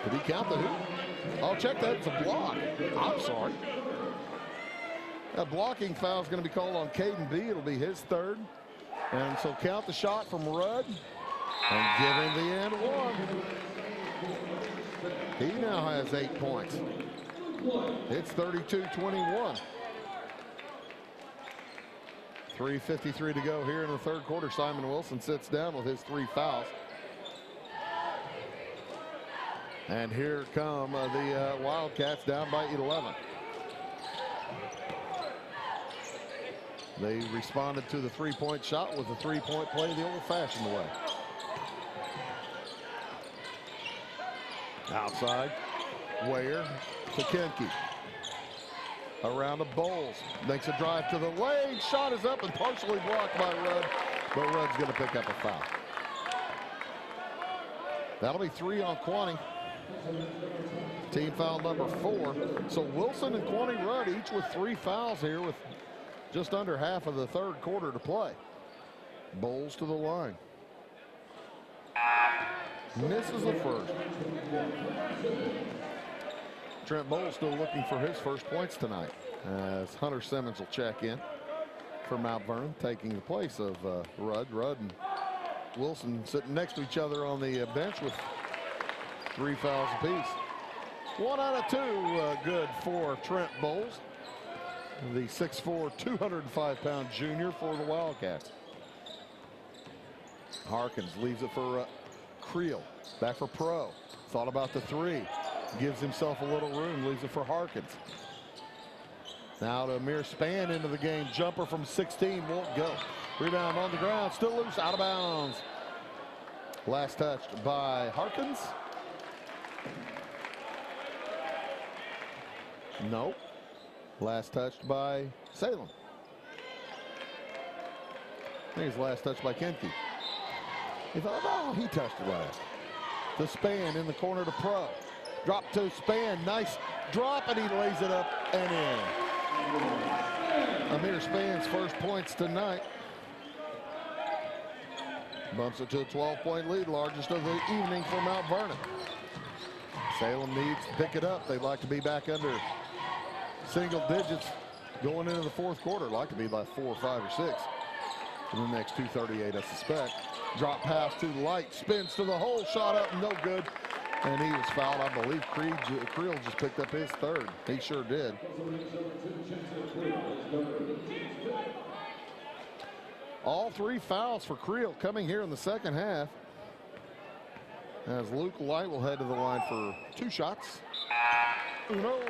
Did he count the hoop? I'll check that. It's a block. I'm sorry. That blocking foul is going to be called on Caden B. It'll be his third. And so count the shot from Rudd and give him the and one. He now has 8 points. It's 32-21. 3:53 to go here in the third quarter. Simon Wilson sits down with his 3 fouls. And here come the Wildcats down by 11. They responded to the 3-point shot with a 3-point play the old-fashioned way. Outside, Ware to Kenke. Around the Bowles. Makes a drive to the lane. Shot is up and partially blocked by Rudd. But Rudd's going to pick up a foul. That'll be 3 on Quaney. Team foul number 4. So Wilson and Quaney Rudd each with 3 fouls here with just under half of the third quarter to play. Bowles to the line. Misses the first. Trent Bowles still looking for his first points tonight, as Hunter Simmons will check in for Mount Vernon, taking the place of Rudd. Rudd and Wilson sitting next to each other on the bench with 3 fouls apiece. 1 out of 2 good for Trent Bowles, the 6'4", 205-pound junior for the Wildcats. Harkins leaves it for Creel. Back for Pro. Thought about the 3. Gives himself a little room. Leaves it for Harkins. Now to Amir Spann into the game. Jumper from 16 won't go. Rebound on the ground. Still loose. Out of bounds. Last touched by Harkins. Nope. Last touched by Salem. I think it's last touched by Kenke. He thought, oh, he touched it last. To Spann in the corner to Pro. Drop to Spann. Nice drop, and he lays it up and in. Amir Spann's first points tonight. Bumps it to a 12-point lead, largest of the evening for Mount Vernon. Salem needs to pick it up. They'd like to be back under single digits going into the fourth quarter. Like to be by 4 or 5 or 6 in the next 2:38, I suspect. Drop pass to Light, spins to the hole, shot up, no good. And he was fouled. I believe Creel just picked up his third. He sure did. All 3 fouls for Creel coming here in the second half, as Luke Light will head to the line for 2 shots. Uno.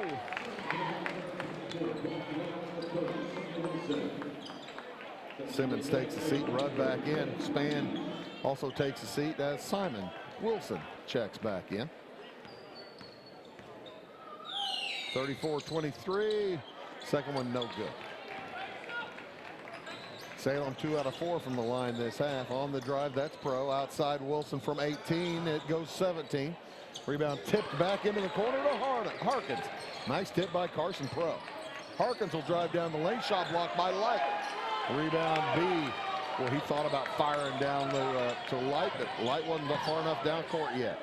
Simmons takes a seat. Rudd back in. Spann also takes a seat as Simon Wilson checks back in. 34-23. Second one no good. Salem 2 out of 4 from the line this half. On the drive, that's Pro. Outside Wilson from 18. It goes 17. Rebound tipped back into the corner to Harkins. Nice tip by Carson Pro. Harkins will drive down the lane. Shot blocked by Light. Rebound B. Well, he thought about firing down to Light, but Light wasn't far enough down court yet.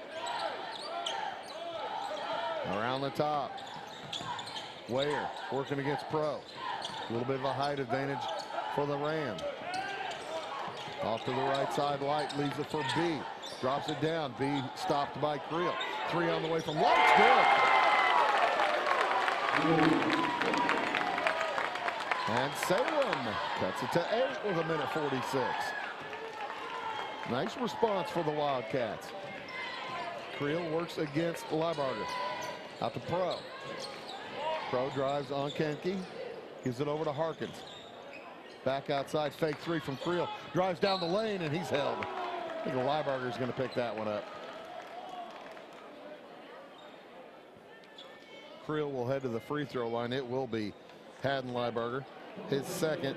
Around the top. Ware working against Pro. A little bit of a height advantage for the Rams. Off to the right side, Light leaves it for B. Drops it down. B stopped by Creel. 3 on the way from Light's good. And Salem cuts it to 8 with 1:46. Nice response for the Wildcats. Creel works against Leibarger. Out to Pro. Pro drives on Kenke. Gives it over to Harkins. Back outside, fake 3 from Creel. Drives down the lane, and he's held. I think Leibarger's going to pick that one up. Creel will head to the free throw line. It will be Haddon Leibarger. His second.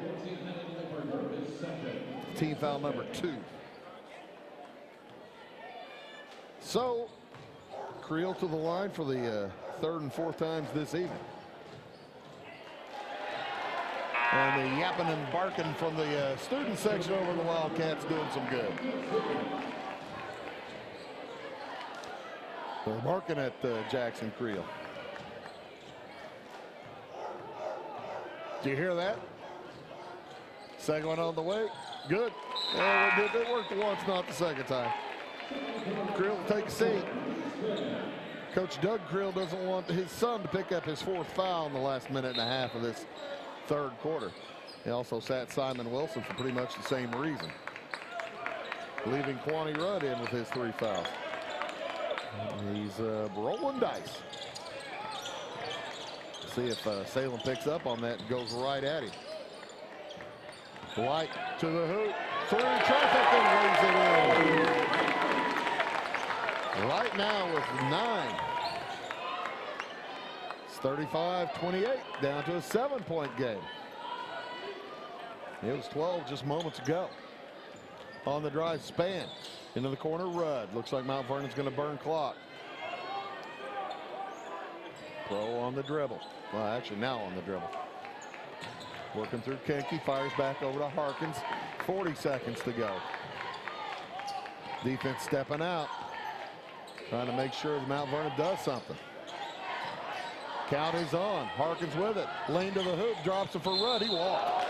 Team foul number 2. So, Creel to the line for the 3rd and 4th times this evening. And the yapping and barking from the student section over the Wildcats doing some good. They're barking at Jackson Creel. Do you hear that? Second one on the way. Good. It worked once, not the second time. Creel will take a seat. Coach Doug Creel doesn't want his son to pick up his 4th foul in the last minute and a half of this 3rd quarter. He also sat Simon Wilson for pretty much the same reason, leaving Kwani Rudd in with his 3 fouls. He's rolling dice. See if Salem picks up on that and goes right at him. White to the hoop. 3 traffic and lays it in. Right now with 9. It's 35-28, down to a 7-point game. It was 12 just moments ago. On the drive, Span into the corner, Rudd. Looks like Mount Vernon's going to burn clock. Pro on the dribble. Well, actually now on the dribble. Working through Kenke, fires back over to Harkins. 40 seconds to go. Defense stepping out. Trying to make sure that Mount Vernon does something. Count is on. Harkins with it. Lane to the hoop. Drops it for Rudd. He walked.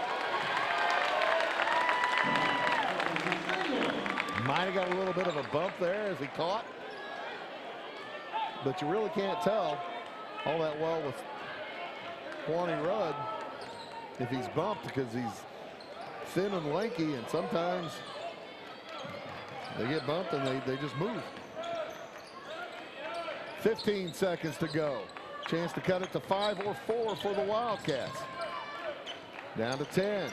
Might have got a little bit of a bump there as he caught. But you really can't tell all that well with Kwani Rudd if he's bumped, because he's thin and lanky, and sometimes they get bumped and they just move. 15 seconds to go. Chance to cut it to 5 or 4 for the Wildcats. Down to 10.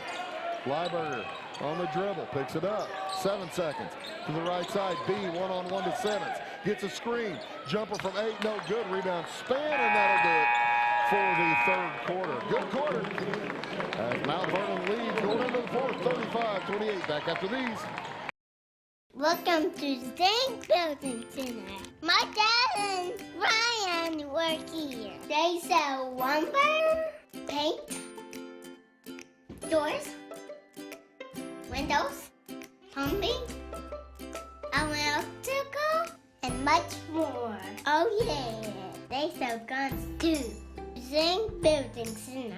Leibarger on the dribble, picks it up. 7 seconds to the right side. B, one-on-one to Simmons. Gets a screen. Jumper from 8, no good. Rebound, Span, and that'll do it for the 3rd quarter. Good quarter. As Mount Vernon leads going into the 4th, 35-28. Back after these. Welcome to Zinc Building Center. My dad and Ryan work here. They sell lumber, paint, doors, windows, plumbing, electrical, and much more. Oh yeah, they sell guns too. Zinc Building Center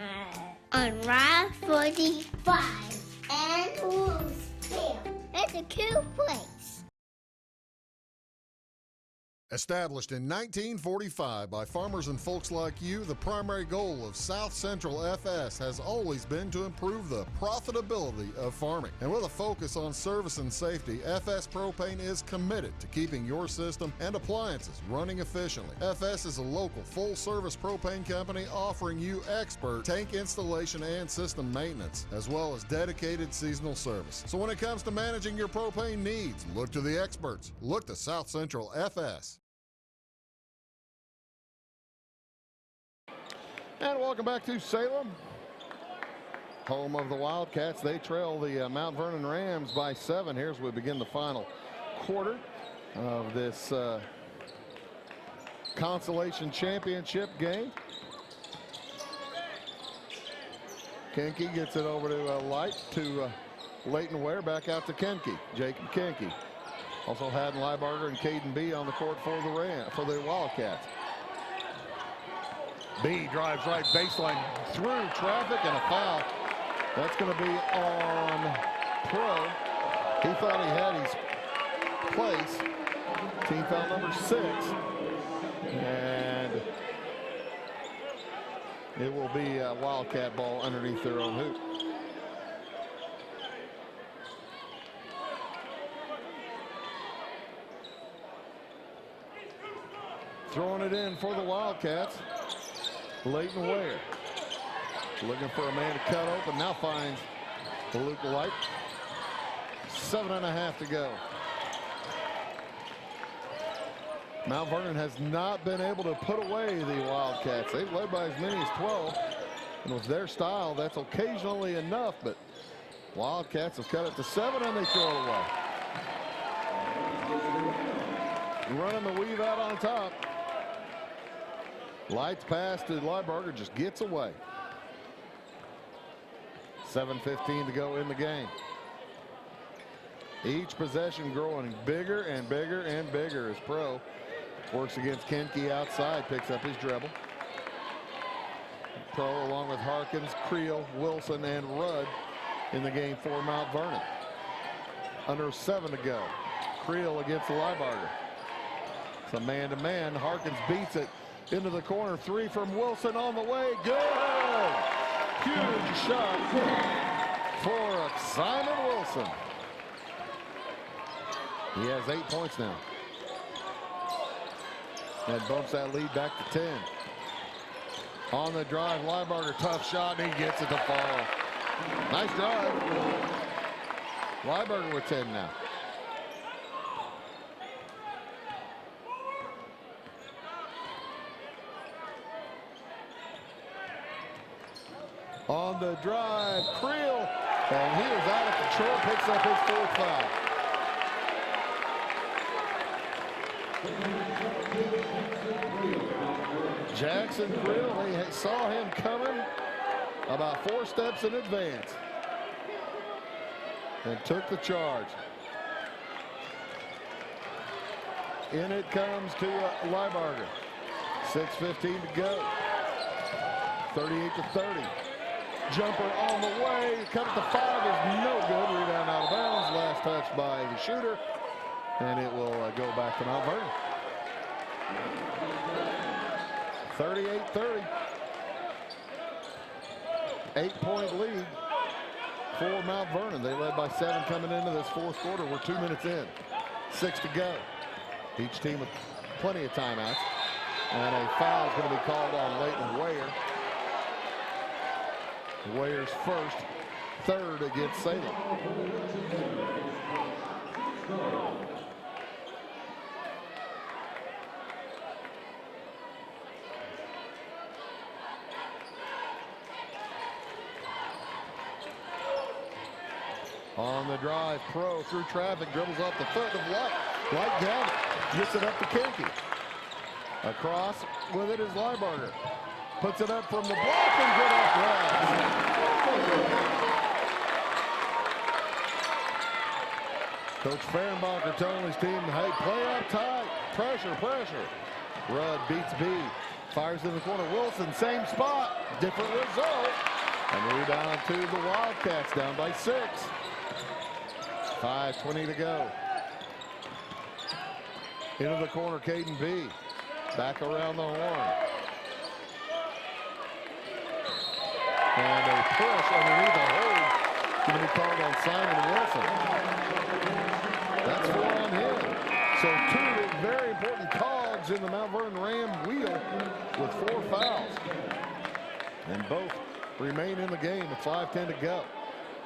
on Route 45 and Louisville. It's a cool place. Established in 1945 by farmers and folks like you, the primary goal of South Central FS has always been to improve the profitability of farming. And with a focus on service and safety, FS Propane is committed to keeping your system and appliances running efficiently. FS is a local full-service propane company offering you expert tank installation and system maintenance, as well as dedicated seasonal service. So when it comes to managing your propane needs, look to the experts. Look to South Central FS. And welcome back to Salem, home of the Wildcats. They trail the Mount Vernon Rams by 7 here as we begin the final quarter of this consolation championship game. Kenke gets it over to Light to Leighton Ware, back out to Kenke. Jacob Kenke. Also Haddon Leibarger and Caden B on the court for the Wildcats. B drives right baseline through traffic and a foul. That's going to be on Pro. He thought he had his place. Team foul number 6. And it will be a Wildcat ball underneath their own hoop. Throwing it in for the Wildcats. Leighton Ware. Looking for a man to cut open. Now finds the Luke Light. 7.5 to go. Mount Vernon has not been able to put away the Wildcats. They've led by as many as 12. And with their style, that's occasionally enough, but Wildcats have cut it to 7 and they throw it away. Running the weave out on top. Lights pass to Lieberger, just gets away. 7:15 to go in the game. Each possession growing bigger and bigger and bigger as Pro works against Kenke outside, picks up his dribble. Pro along with Harkins, Creel, Wilson, and Rudd in the game for Mount Vernon. Under 7 to go. Creel against Lieberger. It's a man-to-man. Harkins beats it into the corner. 3 from Wilson on the way. Good! Huge shot for Simon Wilson. He has 8 points now. And bumps that lead back to 10. On the drive, Lieberger, tough shot, and he gets it to fall. Nice drive. Lieberger with 10 now. On the drive, Creel, and he is out of control, picks up his 4th foul. Jackson Creel, they saw him coming about 4 steps in advance and took the charge. In it comes to Lieberger. 6:15 to go. 38-30. Jumper on the way, cut it to 5 is no good. Rebound out of bounds. Last touch by the shooter, and it will go back to Mount Vernon. 38-30. 8-point lead for Mount Vernon. They led by 7 coming into this 4th quarter. We're 2 minutes in. 6 to go. Each team with plenty of timeouts. And a foul is going to be called on Leighton Ware. Ware's first, 3rd against Salem. On the drive, Pro through traffic, dribbles off the foot of Light. Light down it, gets it up to Kenke. Across with it is Lieberger. Puts it up from the block and good off glass. Coach Fehrenbacher telling his team, hey, play up tight. Pressure, pressure. Rudd beats B. Fires in the corner. Wilson, same spot. Different result. And rebound to the Wildcats, down by 6. 5:20 to go. Into the corner, Caden B. Back around the horn. And a push underneath the hold. Going to be called on Simon Wilson. That's 4 on him. So 2 very important cogs in the Mount Vernon Ram wheel with 4 fouls. And both remain in the game with 5:10 to go.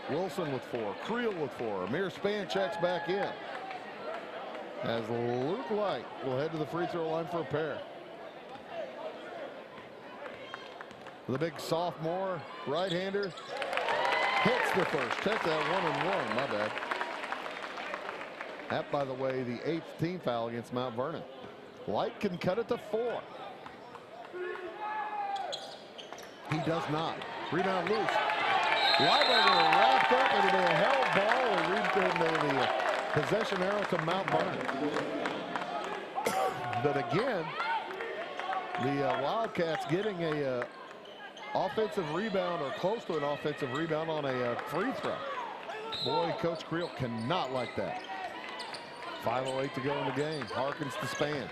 Wilson with 4, Creel with 4. Amir Span checks back in. As Luke Light will head to the free throw line for a pair. The big sophomore right-hander hits the first. Check that 1-and-1, my bad. That, by the way, the 8th team foul against Mount Vernon. Light can cut it to 4. He does not. Rebound loose. Lieberger wrapped up, and it'll be a held ball and the possession arrow to Mount Vernon. But again, the Wildcats getting a offensive rebound or close to an offensive rebound on a free throw. Boy, Coach Creel cannot like that. 5:08 to go in the game. Harkins to Span.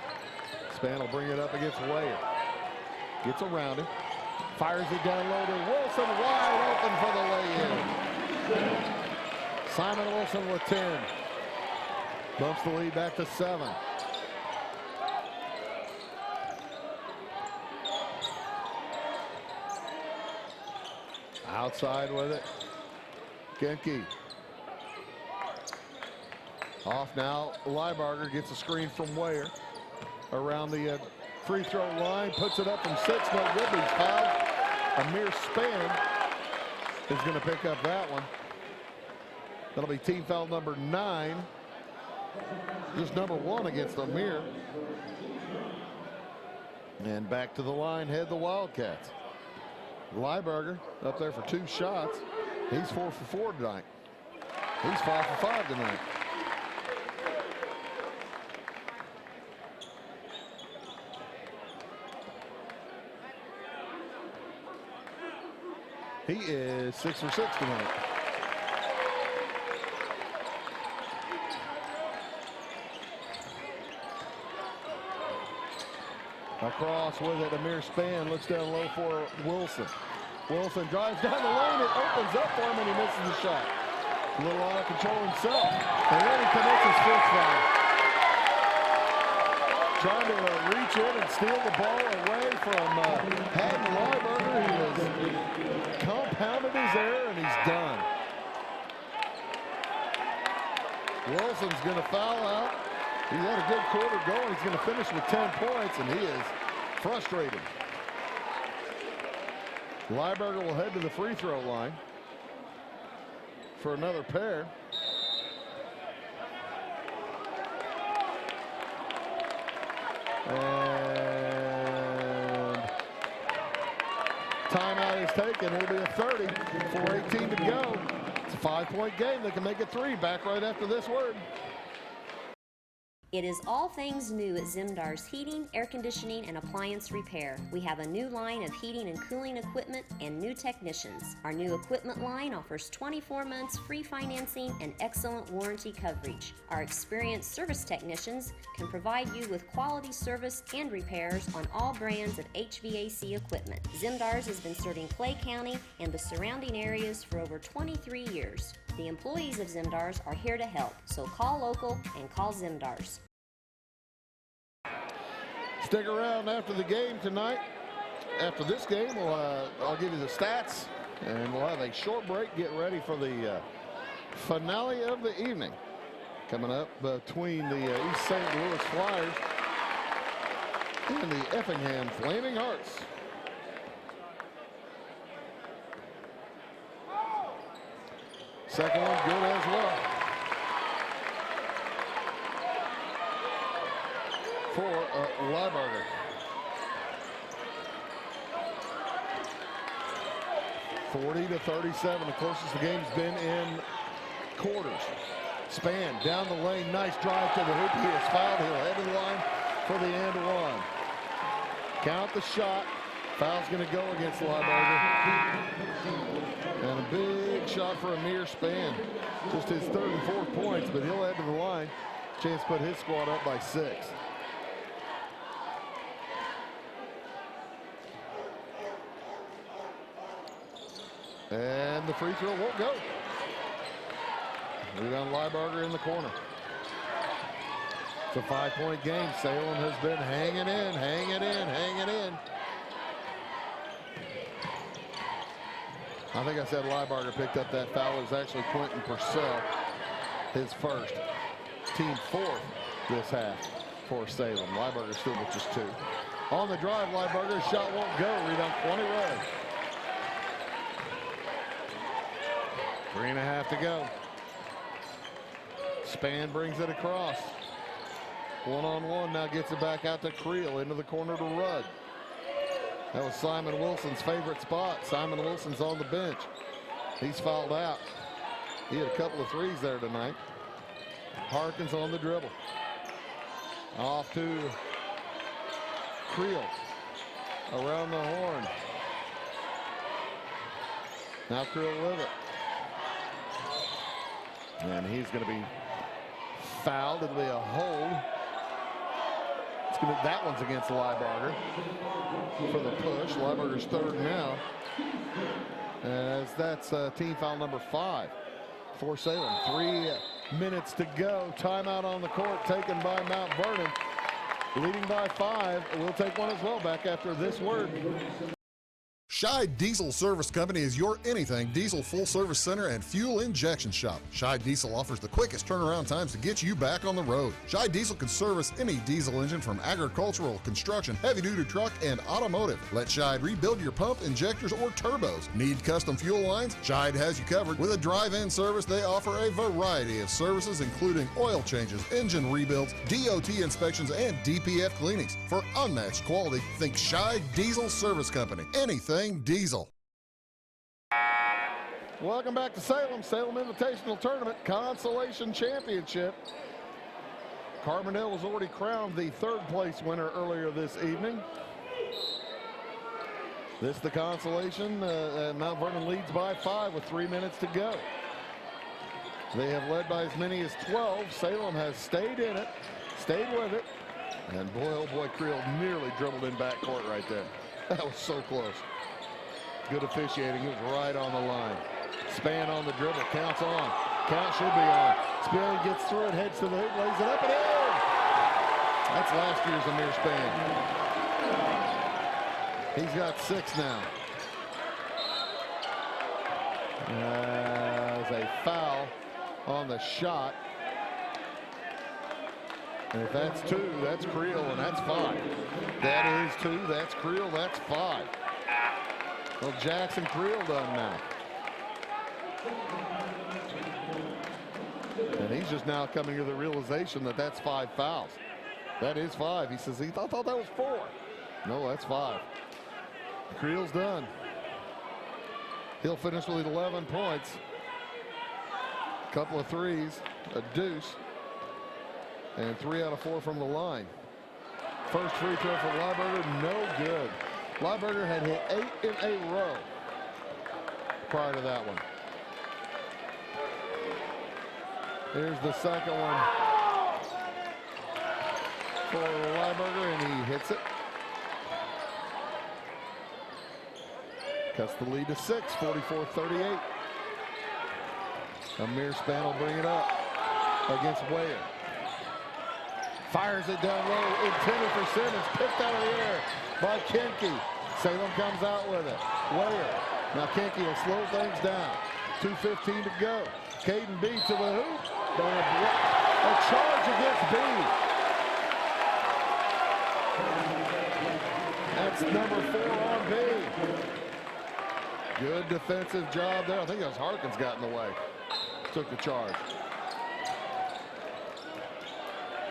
Span will bring it up against Ware. Gets around him. Fires it down low to Wilson. Wide open for the lay-in. Simon Wilson with 10. Bumps the lead back to 7. Outside with it. Genke. Off now. Liebarger gets a screen from Ware. Around the free throw line. Puts it up from 6. No good. He's fouled. Amir Span is going to pick up that one. That'll be team foul number 9. Just number 1 against Amir. And back to the line head the Wildcats. Liebarger up there for 2 shots. He's 4 for 4 tonight. He's 5 for 5 tonight. He is 6 for 6 tonight. Across with it, Amir Span looks down low for Wilson. Wilson drives down the lane. It opens up for him, and he misses the shot. A little out of control himself. And then he commits his 5th foul. Trying to reach in and steal the ball away from Haddon Liebarger. He has compounded his error, and he's done. Wilson's going to foul out. He had a good quarter going. He's going to finish with 10 points, and he is frustrated. Liebarger will head to the free throw line for another pair. And timeout is taken. It'll be a 30. 4:18 to go. It's a 5-point game. They can make it 3. Back right after this word. It is all things new at Zimdar's Heating, Air Conditioning, and Appliance Repair. We have a new line of heating and cooling equipment and new technicians. Our new equipment line offers 24 months free financing and excellent warranty coverage. Our experienced service technicians can provide you with quality service and repairs on all brands of HVAC equipment. Zimdar's has been serving Clay County and the surrounding areas for over 23 years. The employees of Zimdar's are here to help, so call local and call Zimdar's. Stick around after the game tonight. After this game, I'll give you the stats, and we'll have a short break. Get ready for the finale of the evening. Coming up between the East St. Louis Flyers and the Effingham Flaming Hearts. Second one good as well. For Liebarger. (40-37). The closest the game's been in quarters. Span down the lane. Nice drive to the hoop. He is fouled. He'll head to the line for the and one. Count the shot. Foul's going to go against Liebarger. And a big shot for Amir Span. Just his 3rd and 4th points, but he'll head to the line. Chance to put his squad up by 6. And the free throw won't go. Rebound Liebarger in the corner. It's a 5-point game. Salem has been hanging in. I think I said Liebarger picked up that foul. It was actually Quentin Purcell, his first. Team 4th this half for Salem. Liebarger still with just 2. On the drive, Liebarger, shot won't go. Rebound 20 Red. 3.5 to go. Span brings it across. 1-on-1, now gets it back out to Creel, into the corner to Rudd. That was Simon Wilson's favorite spot. Simon Wilson's on the bench. He's fouled out. He had a couple of threes there tonight. Harkins on the dribble. Off to Creel. Around the horn. Now Creel with it. And he's going to be fouled. It'll be a hold. That one's against Lieberger for the push. Lieberger's third now, as that's team foul number 5 for Salem. 3 minutes to go. Timeout on the court taken by Mount Vernon. Leading by 5. We'll take one as well back after this word. Scheid Diesel Service Company is your anything diesel full service center and fuel injection shop. Scheid Diesel offers the quickest turnaround times to get you back on the road. Scheid Diesel can service any diesel engine from agricultural, construction, heavy-duty truck, and automotive. Let Scheid rebuild your pump, injectors, or turbos. Need custom fuel lines? Scheid has you covered. With a drive-in service, they offer a variety of services, including oil changes, engine rebuilds, DOT inspections, and DPF cleanings. For unmatched quality, think Scheid Diesel Service Company. Anything diesel. Welcome back to Salem. Salem Invitational Tournament Consolation Championship. Carbondale was already crowned the 3rd place winner earlier this evening. This the consolation. Mount Vernon leads by 5 with 3 minutes to go. They have led by as many as 12. Salem has stayed in it, stayed with it. And boy, oh boy, Creel nearly dribbled in backcourt right there. That was so close. Good officiating. He was right on the line. Span on the dribble. Counts on. Count should be on. Span gets through it, heads to the hoop, lays it up and in. That's last year's Amir Span. He's got 6 now. There's a foul on the shot. And if that's 2, that's Creel, and that's 5. That is 2. That's Creel. That's 5. Well, Jackson Creel done now. And he's just now coming to the realization that that's 5 fouls. That is 5. He says, I thought that was 4. No, that's 5. Creel's done. He'll finish with 11 points. Couple of threes, a deuce, and 3 out of 4 from the line. First free throw for Lieberger, no good. Lieberger had hit 8 in a row prior to that one. Here's the second one for Lieberger, and he hits it. Cuts the lead to 6, 44-38. Amir Span will bring it up against Ware. Fires it down low, intended for Simmons, picked out of the air by Kenke. Salem comes out with it. Ware. Now Kenke will slow things down. 2:15 to go. Caden B to the hoop. A charge against B. That's number 4 on B. Good defensive job there. I think that was Harkins got in the way. Took the charge.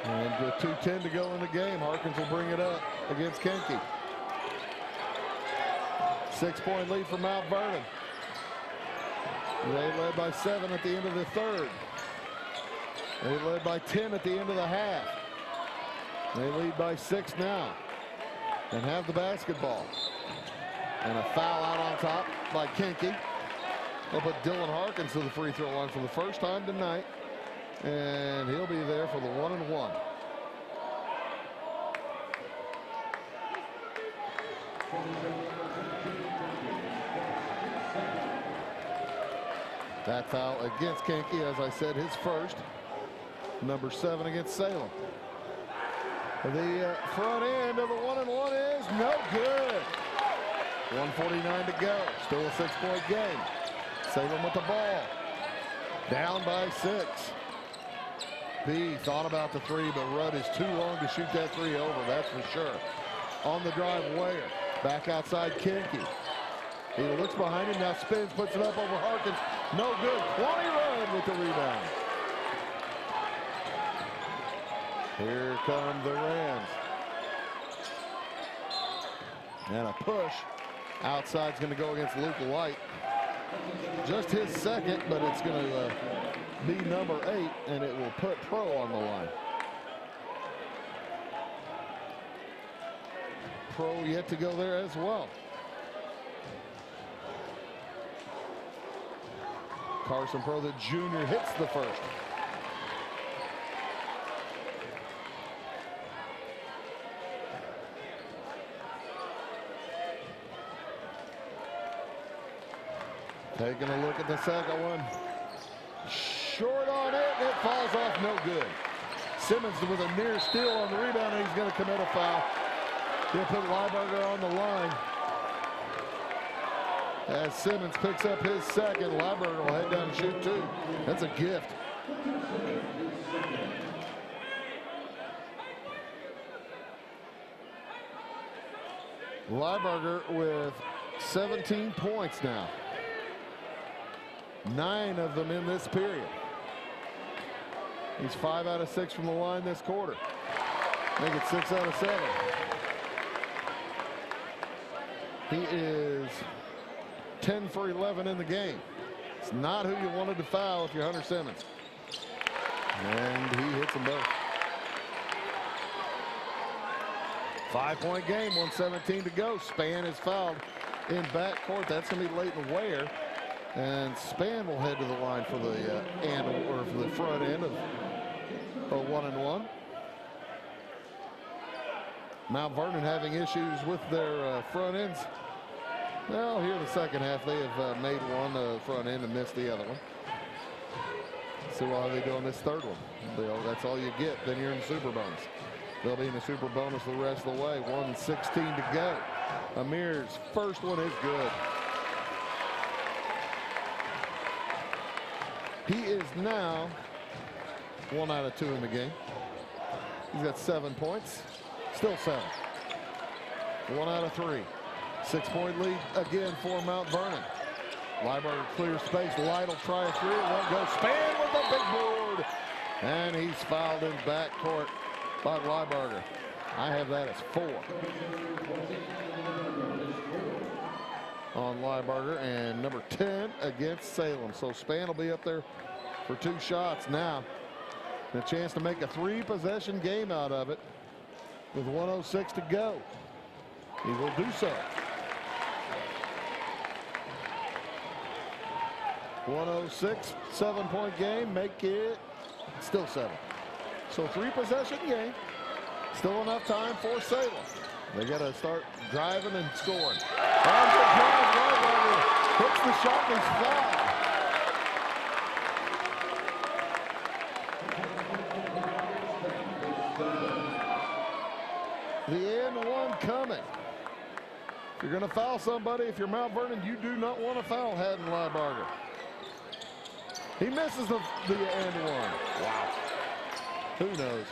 And with 2:10 to go in the game, Harkins will bring it up against Kenke. 6-point lead for Mount Vernon. They led by 7 at the end of the 3rd. They led by 10 at the end of the half. They lead by 6 now and have the basketball. And a foul out on top by Kenke. They'll put Dylan Harkins to the free throw line for the first time tonight. And he'll be there for the 1-and-1. That foul against Kenke, as I said, his first. Number 7 against Salem. The front end of the 1-and-1 is no good. 1:49 to go. Still a 6-point game. Salem with the ball. Down by 6. B thought about the 3, but Rudd is too long to shoot that 3 over, that's for sure. On the drive, Ware. Back outside, Kenke. He looks behind him, now spins, puts it up over Harkins. No good. Kwame Rudd with the rebound. Here come the Rams. And a push. Outside's going to go against Luke White. Just his second, but it's going to be number 8, and it will put Pro on the line. Pro yet to go there as well. Carson Pro, the junior, hits the first. Taking a look at the second one. Short on it. It falls off, no good. Simmons with a near steal on the rebound, and he's going to commit a foul. He'll put Lieberger on the line. As Simmons picks up his second, Lieberger will head down and shoot two. That's a gift. Lieberger with 17 points now. 9 of them in this period. He's 5 out of 6 from the line this quarter. Make it 6 out of 7. He is 10 for 11 in the game. It's not who you wanted to foul if you're Hunter Simmons. And he hits them both. 5-point game, 1:17 to go. Spann is fouled in backcourt. That's going to be Leighton Ware. And Spann will head to the line for the for the front end of a 1-and-1. Mount Vernon having issues with their front ends. Well, here in the second half, they have made one front end and missed the other one. See how they do on this third one. That's all you get. Then you're in the super bonus. They'll be in the super bonus the rest of the way. 1:16 to go. Amir's first one is good. He is now 1 out of 2 in the game. He's got 7 points. Still 7. 1 out of 3. 6-point lead again for Mount Vernon. Lieberger clears space. Light will try a three. It won't go. Spann with the big board. And he's fouled in backcourt by Lieberger. I have that as 4 on Lieberger, and number 10 against Salem. So Spann will be up there for 2 shots now. And a chance to make a 3-possession game out of it with 1:06 to go. He will do so. 1:06, 7-point game, make it still 7. So 3-possession game. Still enough time for Salem. They got to start driving and scoring. On the drive, Lieberger hits the shot and he's fouled. The and one coming. If you're going to foul somebody, if you're Mount Vernon, you do not want to foul Haddon Lieberger. He misses the and one. Wow. Who knows?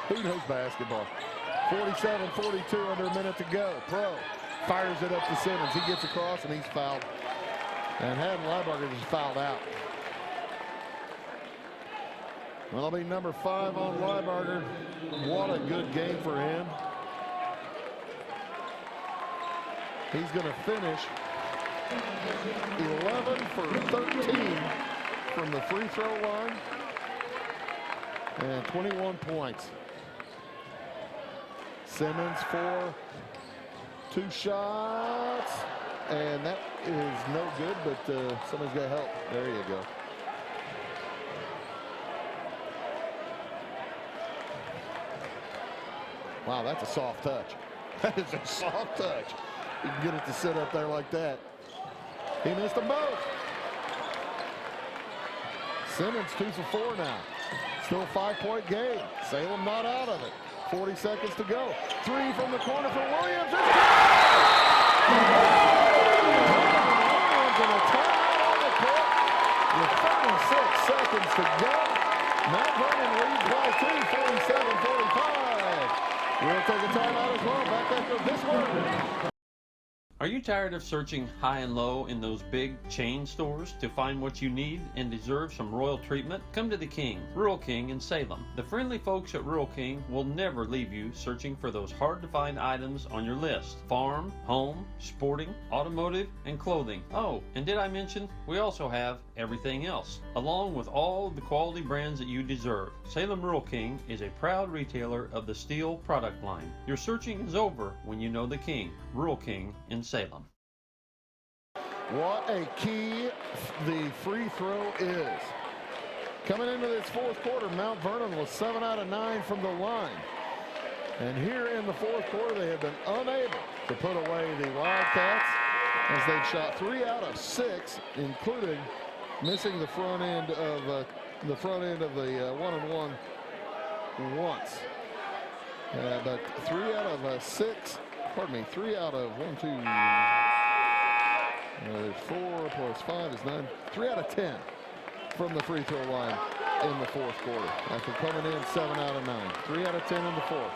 Who knows basketball? 47-42, under a minute to go. Pro fires it up to Simmons. He gets across and he's fouled. And Haddon Lieberger is fouled out. Well, it'll be number 5 on Lieberger. What a good game for him. He's going to finish 11 for 13 from the free throw line and 21 points. Simmons for 2 shots, and that is no good, but somebody's got to help. There you go. Wow, that's a soft touch. That is a soft touch. You can get it to sit up there like that. He missed them both. Simmons 2 for 4 now. Still a 5-point game. Salem not out of it. 40 seconds to go. 3 from the corner for Williams. It's Williams and a timeout on the court with 36 seconds to go. Mount Vernon leads by 2, 47-45. We'll take a timeout as well. Back after this one. Are you tired of searching high and low in those big chain stores to find what you need and deserve some royal treatment? Come to the King, Rural King in Salem. The friendly folks at Rural King will never leave you searching for those hard-to-find items on your list. Farm, home, sporting, automotive, and clothing. Oh, and did I mention we also have everything else, along with all the quality brands that you deserve. Salem Rural King is a proud retailer of the steel product line. Your searching is over when you know the King, Rural King in Salem. What a key the free throw is. Coming into this fourth quarter, Mount Vernon was 7 out of 9 from the line. And here in the fourth quarter, they have been unable to put away the Wildcats as they've shot 3 out of 6, including missing the front end of the one-and-one once. But 3 out of 6. Pardon me. 3 out of 1, 2. 4 plus 5 is 9. 3 out of 10 from the free throw line in the fourth quarter. After coming in 7 out of 9. 3 out of 10 in the fourth.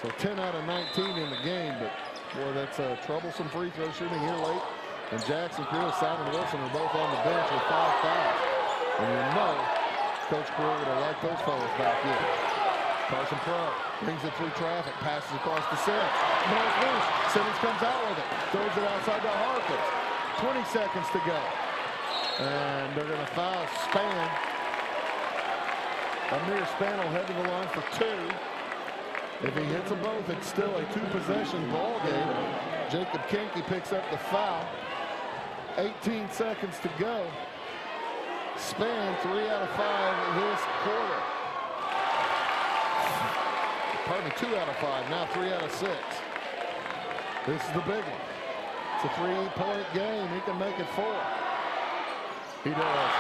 So 10 out of 19 in the game, but boy, that's a troublesome free throw shooting here late. And Jackson Creel and Simon Wilson are both on the bench with 5 fouls. And you know Coach Creel would have liked those fellas back in. Carson Pro brings it through traffic, passes across to Simmons. Ball's loose. Simmons comes out with it, throws it outside to Harkins. 20 seconds to go. And they're going to foul Span. Amir Span will head to the line for 2. If he hits them both, it's still a 2-possession ball game. Jacob Kinke picks up the foul. 18 seconds to go. Span 3 out of 5 this quarter. Pardon me, 2 out of 5. Now 3 out of 6. This is the big one. It's a 3-point game. He can make it 4. He does.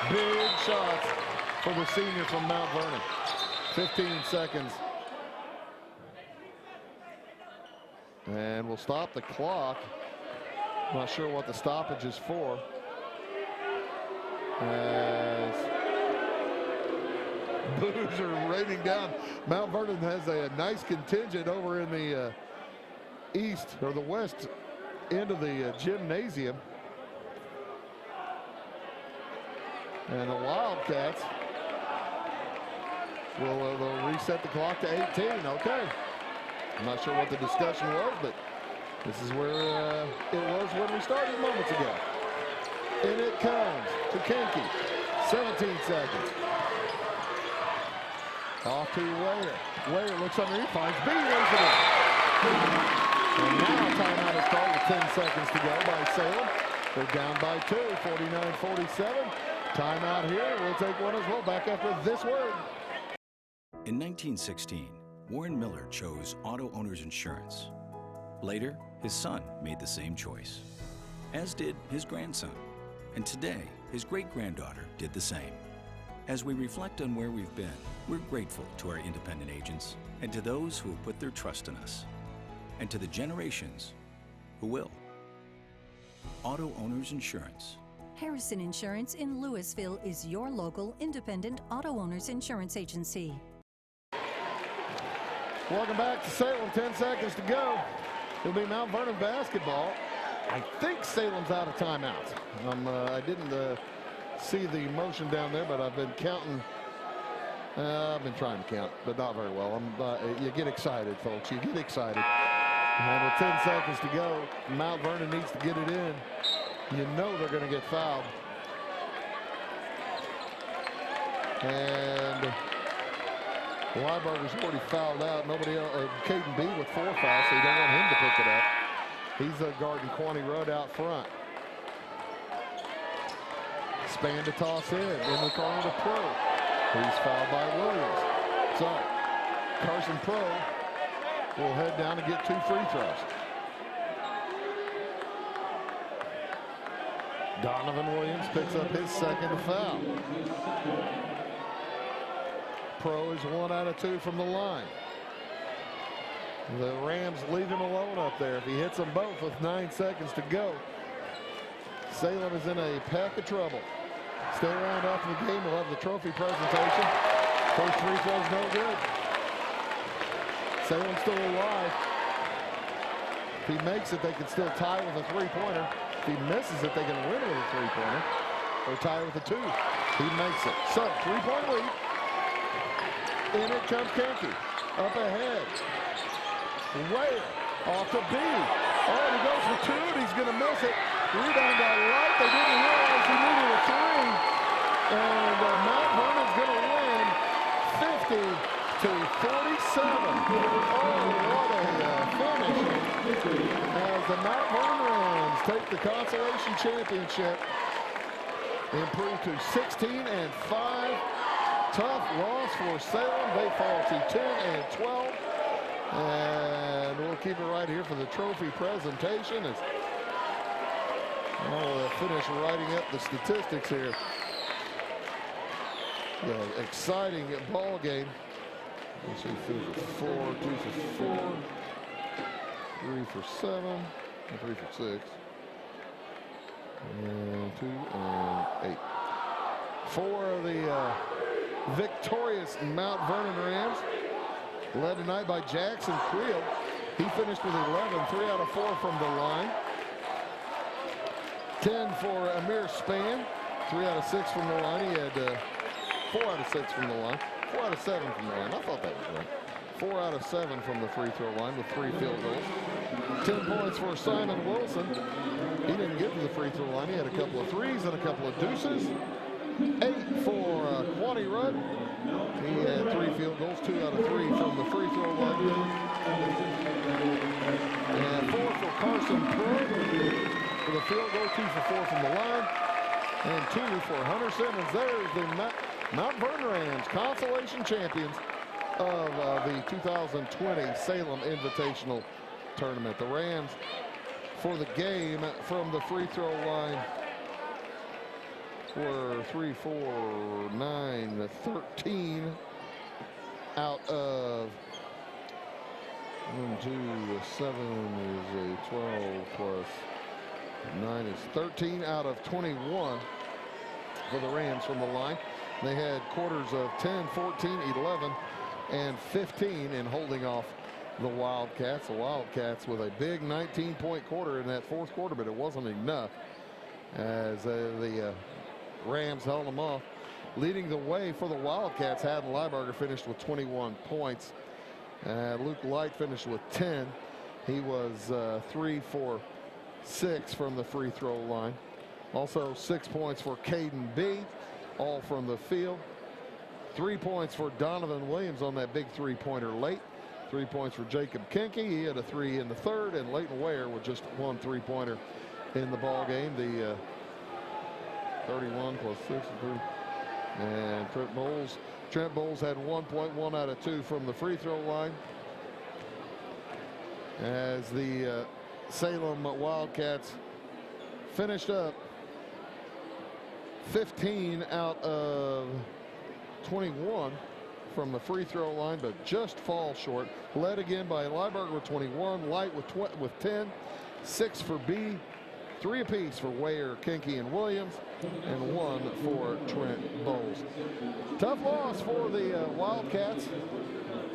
Big shots for the senior from Mount Vernon. 15 seconds. And we'll stop the clock. Not sure what the stoppage is for. As boos are raining down. Mount Vernon has a nice contingent over in the east or the west end of the gymnasium. And the Wildcats will they'll reset the clock to 18. Okay. I'm not sure what the discussion was, but this is where it was when we started moments ago. And it comes to Kinke. 17 seconds. Off to Wayer. Wayer looks underneath, finds B, lays it in. And now a timeout is called with 10 seconds to go by Salem. They're down by 2, 49-47. Timeout here. We'll take one as well. Back after this word. In 1916, Warren Miller chose Auto Owners Insurance. Later, his son made the same choice, as did his grandson. And today, his great-granddaughter did the same. As we reflect on where we've been, we're grateful to our independent agents and to those who have put their trust in us, and to the generations who will. Auto Owners Insurance. Harrison Insurance in Louisville is your local independent auto owners insurance agency. Welcome back to Salem. 10 seconds to go. It'll be Mount Vernon basketball. I think Salem's out of timeouts. I didn't see the motion down there, but I've been counting. I've been trying to count, but not very well. You get excited, folks. You get excited. And with 10 seconds to go, Mount Vernon needs to get it in. You know they're going to get fouled. And Weiberger's already fouled out. Nobody else. Caden B with 4 fouls, so you don't want him to pick it up. He's guarding Quaney Rudd out front. Span to toss in the corner to Pro. He's fouled by Williams. So Carson Pro will head down and get 2 free throws. Donovan Williams picks up his second foul. Pro is 1 out of 2 from the line. The Rams leave him alone up there. If he hits them both with 9 seconds to go, Salem is in a pack of trouble. Stay around after the game. We'll have the trophy presentation. First free throw's no good. Salem's still alive. If he makes it, they can still tie with a 3-pointer. If he misses it, they can win with a 3-pointer or tie with a 2. He makes it. So, 3-point lead. In it comes Kinke. Up ahead. Wayer off to B. Oh, and he goes for 2, and he's going to miss it. Rebound by Wright. They didn't realize he needed a 3. And Mount Vernon's going to win 50-47. Oh, what a finish. As the Mount Vernon Rams take the consolation championship, improved to 16-5. Tough loss for Salem. They fall to 10-12. And we'll keep it right here for the trophy presentation. I'll finish writing up the statistics here. The exciting ball game. Let's see, 2 for 4, 2 for 4, 3 for 7, and 3 for 6, and 2 and 8. For the victorious Mount Vernon Rams, led tonight by Jackson Creel. He finished with 11, 3 out of 4 from the line. 10 for Amir Span, 3 out of 6 from the line. He had 4 out of 6 from the line. 4 out of 7 from the line. I thought that was right. 4 out of 7 from the free throw line with 3 field goals. 10 points for Simon Wilson. He didn't get to the free throw line. He had a couple of threes and a couple of deuces. 8 for Quaney Rudd. He had 3 field goals, 2 out of 3 from the free throw line. And 4 for Carson Pro for the field goal, 2 for 4 from the line. And 2 for Hunter Simmons. There's the Mount Vernon Rams, consolation champions of the 2020 Salem Invitational Tournament. The Rams, for the game from the free throw line, were 3, 4, 9, 13 out of 1, 2, 7 is a 12 plus 9 is 13 out of 21 for the Rams from the line. They had quarters of 10, 14, 11, and 15 in holding off the Wildcats. The Wildcats with a big 19-point quarter in that fourth quarter, but it wasn't enough as the Rams held them off. Leading the way for the Wildcats, Haddon Lieberger finished with 21 points. Luke Light finished with 10. He was 3 for 6 from the free throw line. Also 6 points for Caden B, all from the field. 3 points for Donovan Williams on that big three-pointer late. 3 points for Jacob Kinke. He had a 3 in the third, and Leighton Ware with just 1 3-pointer in the ball game. The 31 plus 6 is 3. And Trent Bowles had 1.1 out of 2 from the free throw line. As the Salem Wildcats finished up 15 out of 21 from the free throw line, but just fall short. Led again by Lieberger with 21, Light with 10, 6 for B, 3 apiece for Ware, Kinke, and Williams, and 1 for Trent Bowles. Tough loss for the Wildcats,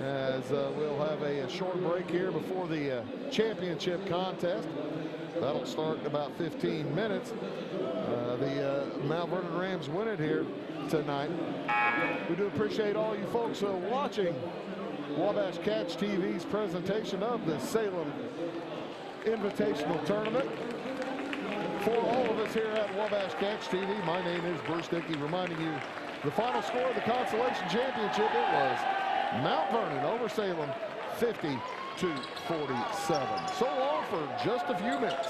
as we'll have a short break here before the championship contest. That'll start in about 15 minutes. The Mount Vernon Rams win it here tonight. We do appreciate all you folks watching Wabash Cats TV's presentation of the Salem Invitational Tournament. For all of us here at Wabash Cats TV, my name is Bruce Dickey, reminding you the final score of the consolation championship. It was Mount Vernon over Salem, 50-47. So long for just a few minutes.